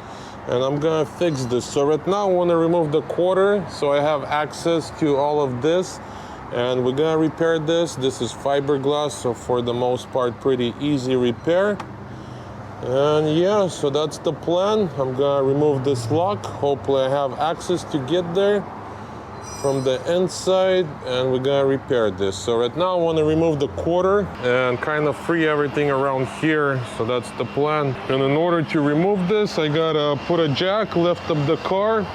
and I'm gonna fix this. So right now I wanna remove the quarter, so I have access to all of this, and we're gonna repair this. This is fiberglass, so for the most part, pretty easy repair. And yeah, so that's the plan. I'm gonna remove this lock. Hopefully I have access to get there from the inside, and we're gonna repair this. So right now I want to remove the quarter and kind of free everything around here. So that's the plan. And in order to remove this, I gotta put a jack, lift up the car.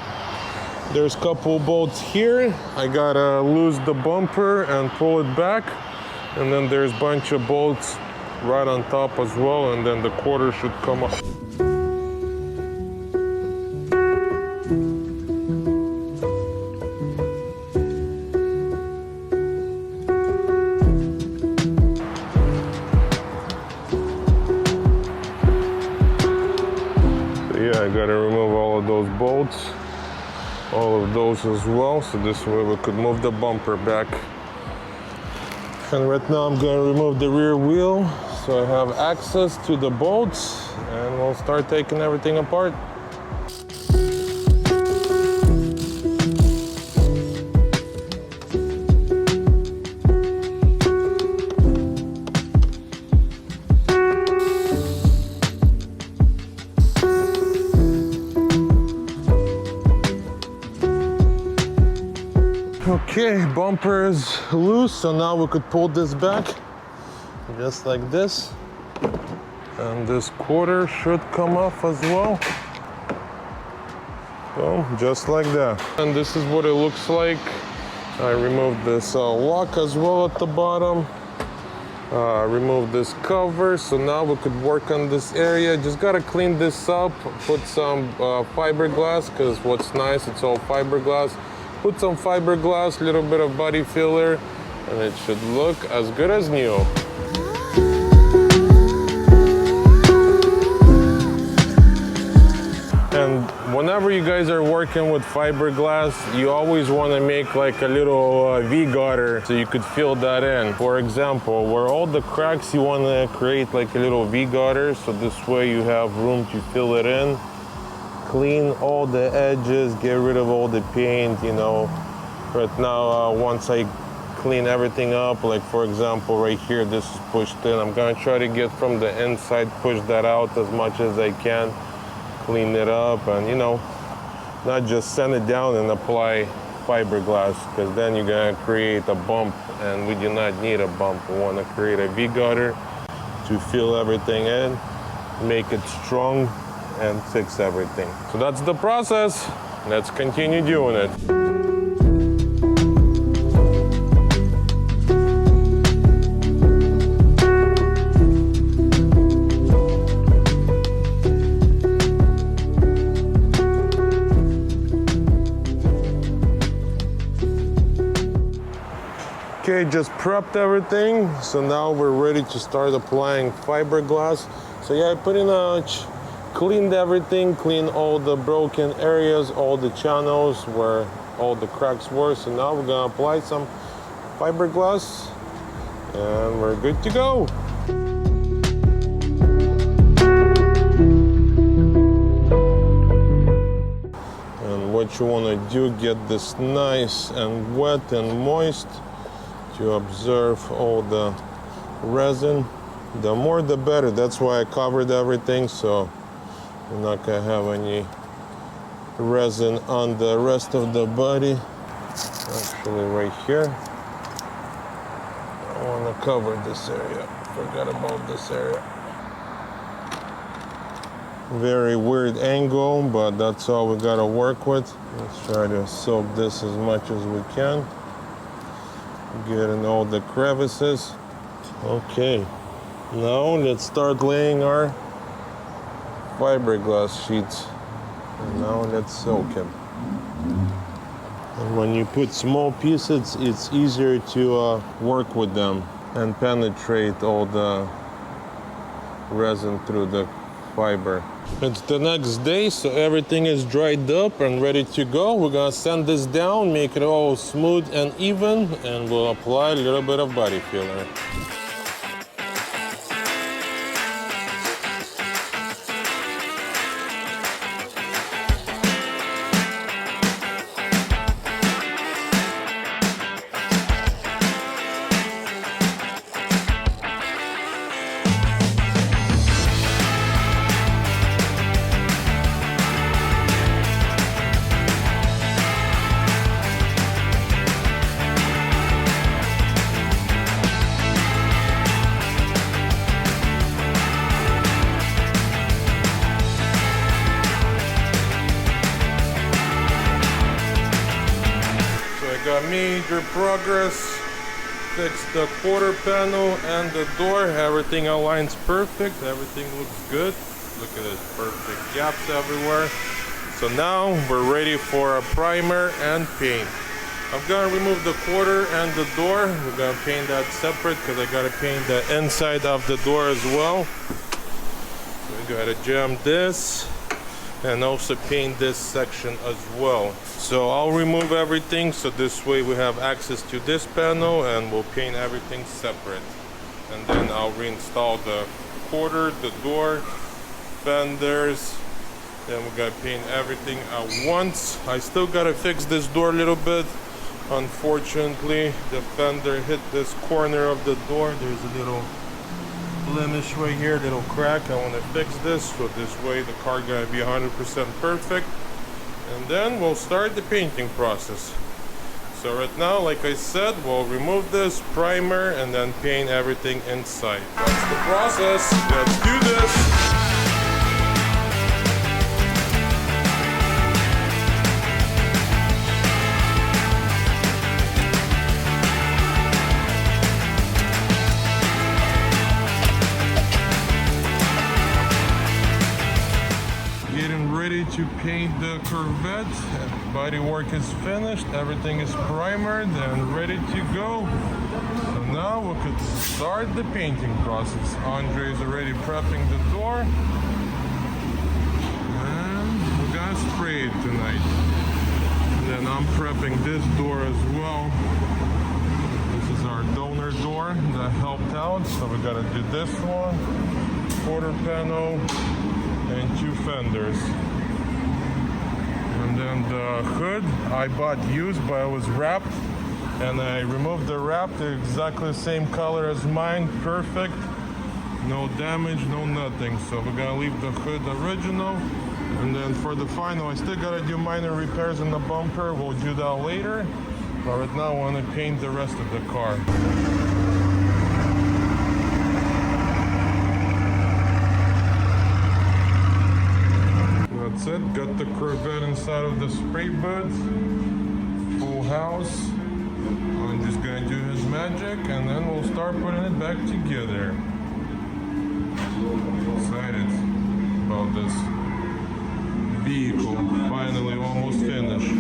There's a couple bolts here. I gotta lose the bumper and pull it back. And then there's a bunch of bolts right on top as well, and then the quarter should come up. I gotta remove all of those bolts, all of those as well, so this way we could move the bumper back. And right now I'm gonna remove the rear wheel so I have access to the bolts, and we'll start taking everything apart. Okay, bumper is loose, so now we could pull this back, just like this. And this quarter should come off as well. Boom, just like that. And this is what it looks like. I removed this lock as well at the bottom. Remove this cover, so now we could work on this area. Just gotta clean this up, put some fiberglass, because what's nice, it's all fiberglass. Put some fiberglass, little bit of body filler, and it should look as good as new. And whenever you guys are working with fiberglass, you always want to make like a little V-gutter so you could fill that in. For example, where all the cracks, you want to create like a little V-gutter, so this way you have room to fill it in. Clean all the edges, get rid of all the paint, you know. Right now, once I clean everything up, like for example, right here, this is pushed in. I'm gonna try to get from the inside, push that out as much as I can. Clean it up, and you know, not just sand it down and apply fiberglass, because then you're gonna create a bump, and we do not need a bump. We want to create a V-gutter to fill everything in, make it strong, and fix everything. So that's the process. Let's continue doing it. Okay, just prepped everything, so now we're ready to start applying fiberglass. So yeah, I pretty much cleaned everything, cleaned all the broken areas, all the channels where all the cracks were. So now we're gonna apply some fiberglass and we're good to go. And what you wanna do, get this nice and wet and moist to observe all the resin. The more the better. That's why I covered everything, so you're not gonna have any resin on the rest of the body. Actually right here, I want to cover this area. Forgot about this area. Very weird angle, but that's all we gotta work with. Let's try to soak this as much as we can. Get in all the crevices. Okay, now let's start laying our fiberglass sheets. And now let's soak them. And when you put small pieces, it's easier to work with them and penetrate all the resin through the fiber. It's the next day, so everything is dried up and ready to go. We're gonna sand this down, make it all smooth and even, and we'll apply a little bit of body filler. Got major progress. Fixed the quarter panel and the door. Everything aligns perfect. Everything looks good. Look at this, perfect gaps everywhere. So now we're ready for a primer and paint. I'm gonna remove the quarter and the door. We're gonna paint that separate because I gotta paint the inside of the door as well. So we gotta jam this and also paint this section as well. So I'll remove everything, so this way we have access to this panel, and we'll paint everything separate. And then I'll reinstall the quarter, the door, fenders. Then we gotta paint everything at once. I still gotta fix this door a little bit. Unfortunately, the fender hit this corner of the door. There's a little blemish right here, little crack. I want to fix this, so this way the car gonna be 100% perfect, and then we'll start the painting process. So right now, like I said, we'll remove this primer and then paint everything inside. That's the process. Let's do this. to paint the Corvette. Body work is finished, everything is primered and ready to go. So now we could start the painting process. Andre is already prepping the door. And we're gonna spray it tonight. And then I'm prepping this door as well. This is our donor door that helped out. So we gotta do this one, quarter panel, and 2 fenders. And then the hood I bought used, but it was wrapped, and I removed the wrap. They're exactly the same color as mine, perfect, no damage, no nothing. So we're gonna leave the hood original, and then for the final, I still gotta do minor repairs in the bumper. We'll do that later, but right now I want to paint the rest of the car. That's it, got the Corvette inside of the spray booth, full house. I'm just gonna do his magic and then we'll start putting it back together. Excited about this vehicle, finally almost finished.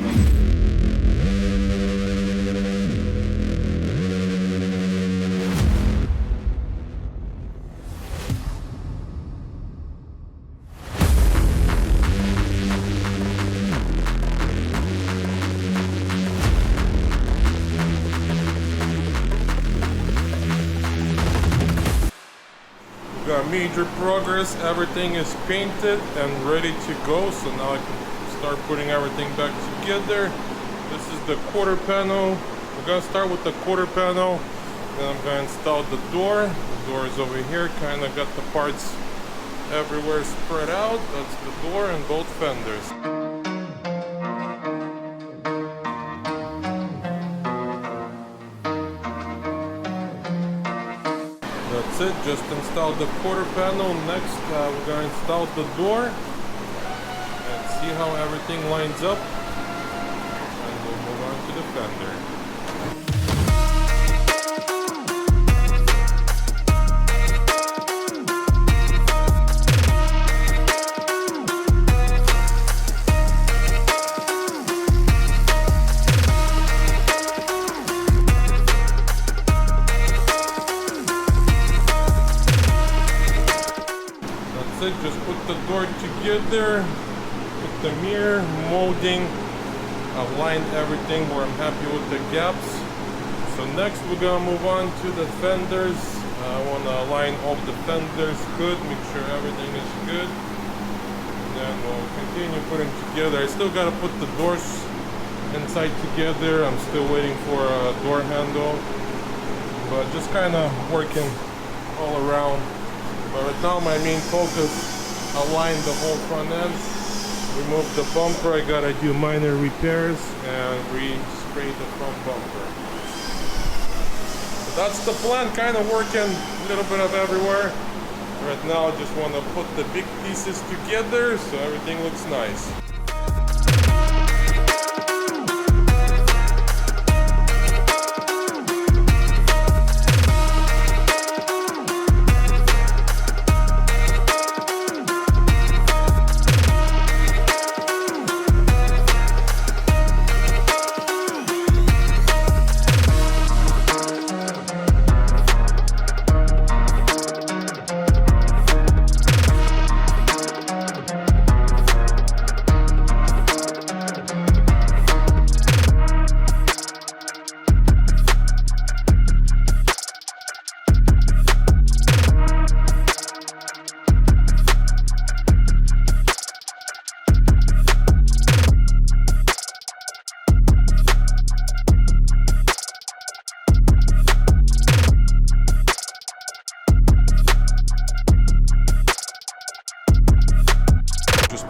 Got major progress, everything is painted and ready to go, so now I can start putting everything back together. This is the quarter panel. We're gonna start with the quarter panel, then I'm gonna install the door. The door is over here, kind of got the parts everywhere spread out. That's the door and both fenders. That's it, just installed the quarter panel. Next we're going to install the door and see how everything lines up, and we'll move on to the fender. Just put the door together, put the mirror, molding, I've lined everything where I'm happy with the gaps. So next we're gonna move on to the fenders. I want to align all the fenders good, make sure everything is good. And then we'll continue putting together. I still gotta put the doors inside together. I'm still waiting for a door handle, but just kind of working all around. But right now my main focus, align the whole front end, remove the bumper. I gotta do minor repairs and re-spray the front bumper. So that's the plan, kind of working a little bit of everywhere. Right now I just want to put the big pieces together so everything looks nice.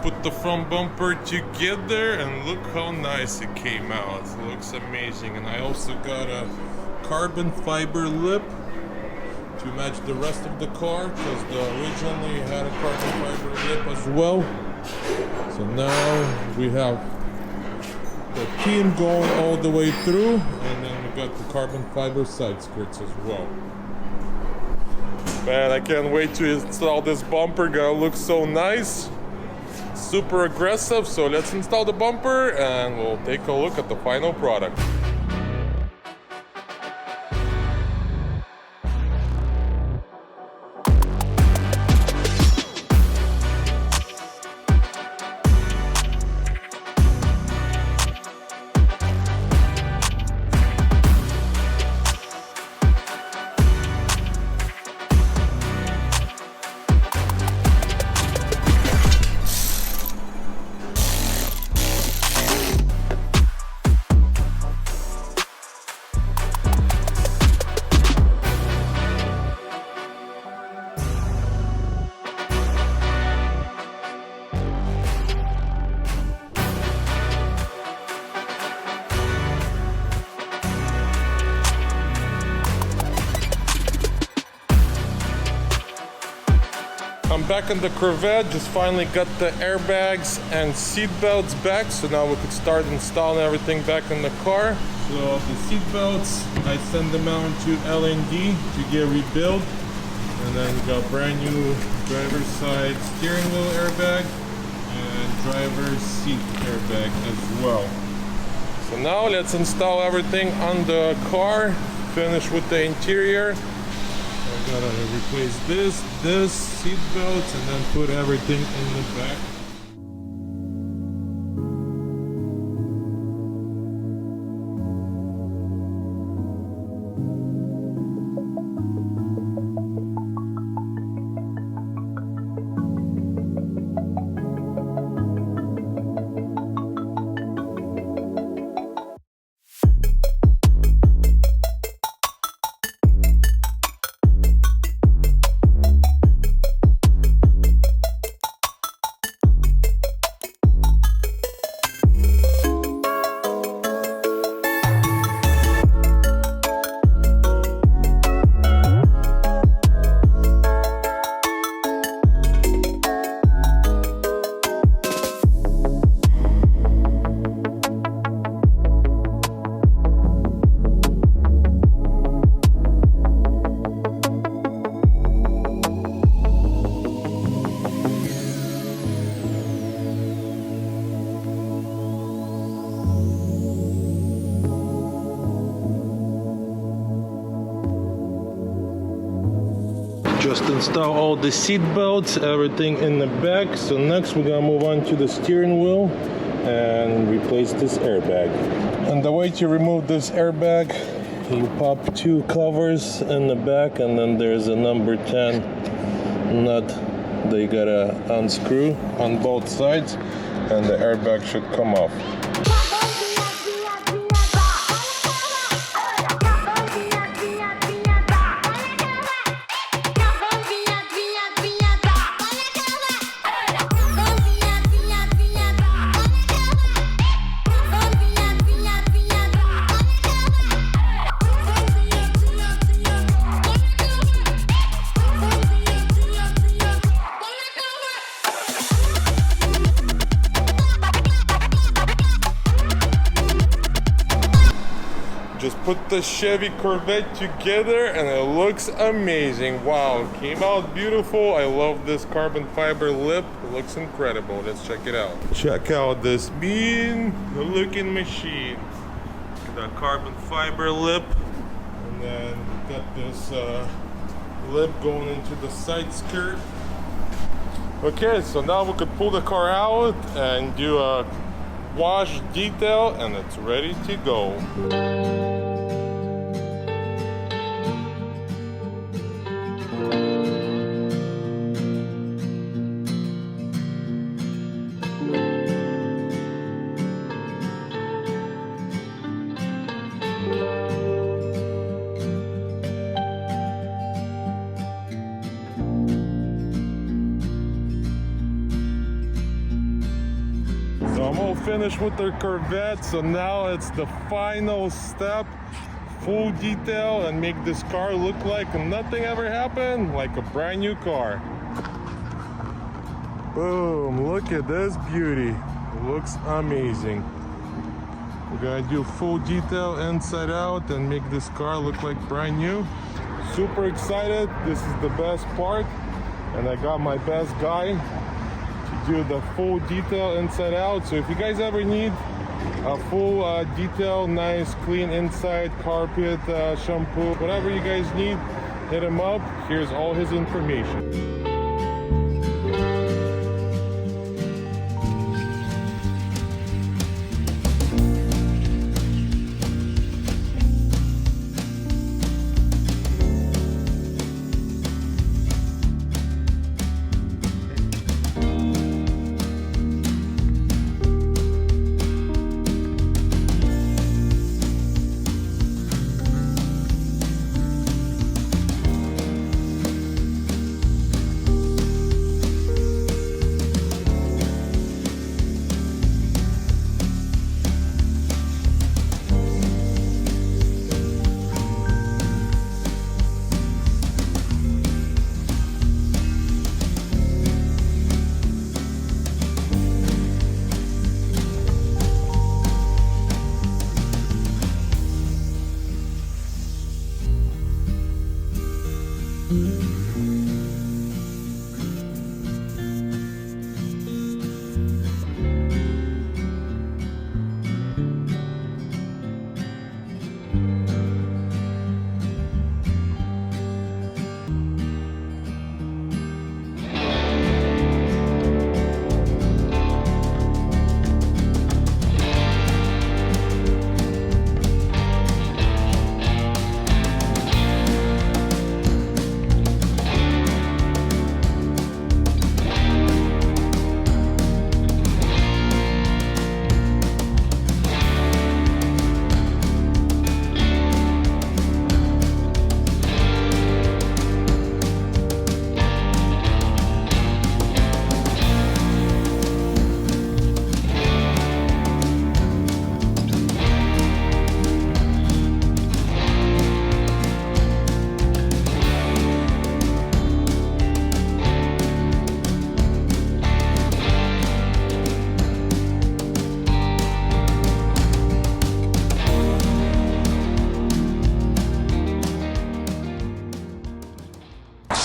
Put the front bumper together and look how nice it came out. It looks amazing. And I also got a carbon fiber lip to match the rest of the car, because the originally had a carbon fiber lip as well. So now we have the team going all the way through, and then we got the carbon fiber side skirts as well. Man, I can't wait to install this bumper. Gonna look so nice. super aggressive. So let's install the bumper and we'll take a look at the final product. I'm back in the Corvette, just finally got the airbags and seat belts back, so now we could start installing everything back in the car. So the seat belts, I send them out to LND to get rebuilt, and then we got brand new driver's side steering wheel airbag and driver's seat airbag as well. So now let's install everything on the car, finish with the interior. I gotta replace this seat belts, and then put everything in the back. Just install all the seat belts, everything in the back. So next we're gonna move on to the steering wheel and replace this airbag. And the way to remove this airbag, you pop two covers in the back, and then there's a number 10 nut that you gotta unscrew on both sides, and the airbag should come off. Just put the Chevy Corvette together and it looks amazing. Wow, came out beautiful. I love this carbon fiber lip. It looks incredible. Let's check it out. Check out this mean looking machine. The carbon fiber lip, and then got this lip going into the side skirt. Okay, so now we could pull the car out and do a wash detail, and it's ready to go. So I'm all finished with the Corvette, so now it's the final step, full detail, and make this car look like nothing ever happened, like a brand new car. Boom, look at this beauty. It looks amazing. We're gonna do full detail inside out and make this car look like brand new. Super excited, this is the best part, and I got my best guy to do the full detail inside out. So if you guys ever need a full detail, nice clean inside, carpet, shampoo, whatever you guys need, hit him up. Here's all his information.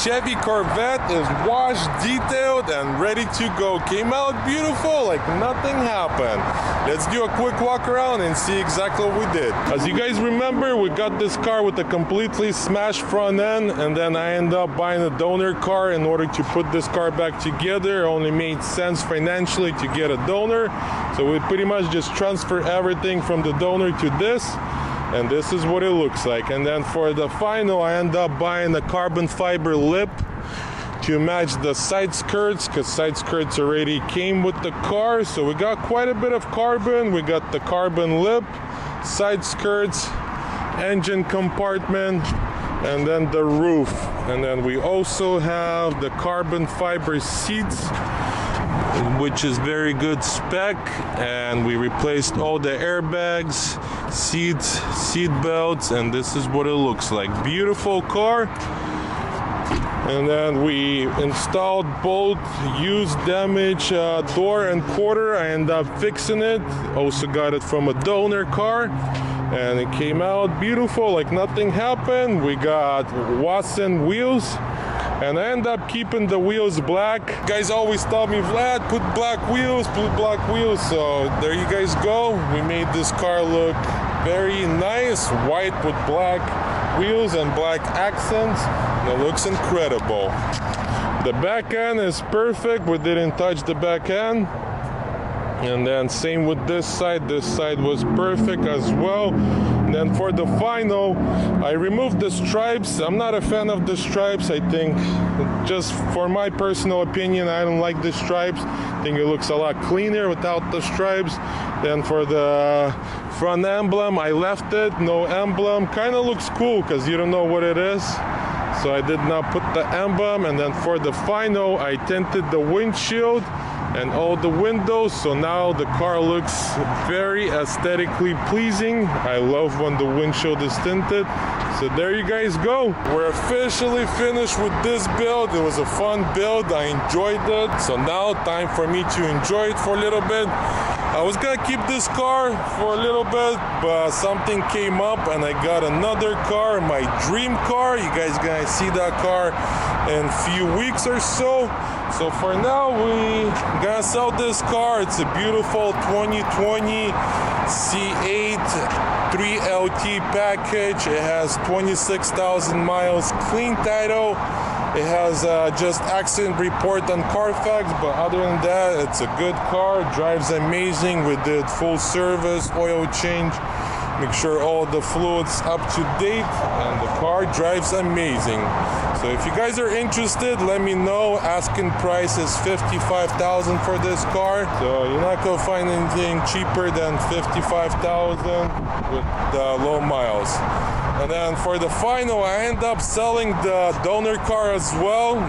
Chevy Corvette is washed, detailed, and ready to go. Came out beautiful, like nothing happened. Let's do a quick walk around and see exactly what we did. As you guys remember, we got this car with a completely smashed front end, and then I ended up buying a donor car in order to put this car back together. It only made sense financially to get a donor. So we pretty much just transfer everything from the donor to this. And this is what it looks like. And then for the final, I end up buying a carbon fiber lip to match the side skirts, because side skirts already came with the car. So we got quite a bit of carbon. We got the carbon lip, side skirts, engine compartment, and then the roof. And then we also have the carbon fiber seats, which is very good spec, and we replaced all the airbags, seats, seat belts, and this is what it looks like. Beautiful car. And then we installed both used damaged door and quarter. I ended up fixing it. Also got it from a donor car, and it came out beautiful, like nothing happened. We got Watson wheels, and I end up keeping the wheels black. Guys always tell me, Vlad, put black wheels, put black wheels. So there you guys go. We made this car look very nice, white with black wheels and black accents. And it looks incredible. The back end is perfect. We didn't touch the back end. And then same with this side was perfect as well. And then for the final, I removed the stripes. I'm not a fan of the stripes. I think, just for my personal opinion, I don't like the stripes. I think it looks a lot cleaner without the stripes. Then for the front emblem, I left it, no emblem. Kind of looks cool because you don't know what it is. So I did not put the emblem. And then for the final, I tinted the windshield and all the windows, so now the car looks very aesthetically pleasing. I love when the windshield is tinted. So there you guys go. We're officially finished with this build. It was a fun build. I enjoyed it. So now time for me to enjoy it for a little bit. I was gonna keep this car for a little bit, but something came up and I got another car, my dream car. You guys gonna see that car in a few weeks or so. So for now, we gonna sell this car. It's a beautiful 2020 C8 3LT package. It has 26,000 miles, clean title. It has just accident report on Carfax, but other than that, it's a good car. Drives amazing. We did full service, oil change, make sure all the fluids up to date, and the car drives amazing. So if you guys are interested, let me know. Asking price is $55,000 for this car. So you're not gonna find anything cheaper than $55,000 with low miles. And then for the final, I end up selling the donor car as well.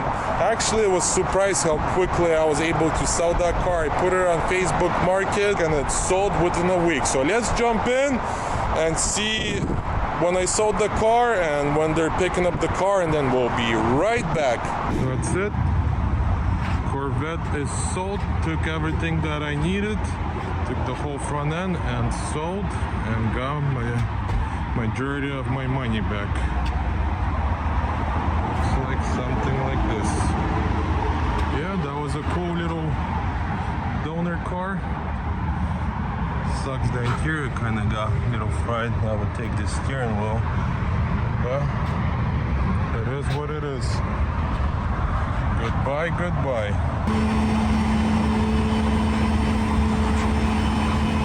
Actually, I was surprised how quickly I was able to sell that car. I put it on Facebook Market and it sold within a week. So let's jump in and see when I sold the car and when they're picking up the car, and then we'll be right back. That's it. Corvette is sold. Took everything that I needed. Took the whole front end and sold and got majority of my money back. Looks like something like this. Yeah, that was a cool little donor car. Sucks the interior kind of got a little fried. I would take the steering wheel, but it is what it is. Goodbye, goodbye.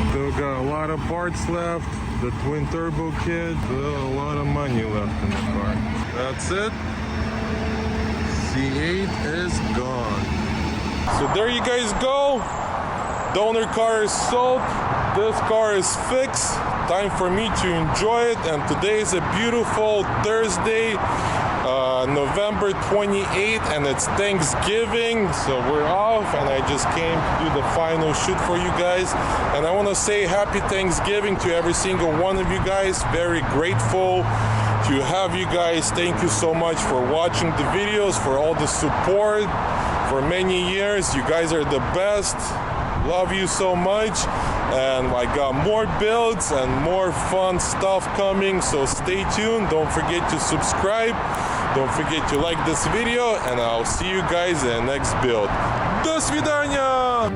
Still got a lot of parts left. The twin turbo kit, still a lot of money left in the car. That's it. C8 is gone. So there you guys go. Donor car is sold. This car is fixed. Time for me to enjoy it. And today is a beautiful Thursday, November 28th, and it's Thanksgiving. So we're off, and I just came to do the final shoot for you guys. And I want to say happy Thanksgiving to every single one of you guys. Very grateful to have you guys. Thank you so much for watching the videos, for all the support for many years. You guys are the best. Love you so much. And I got more builds and more fun stuff coming, so stay tuned. Don't forget to subscribe. Don't forget to like this video, and I'll see you guys in the next build. До свидания!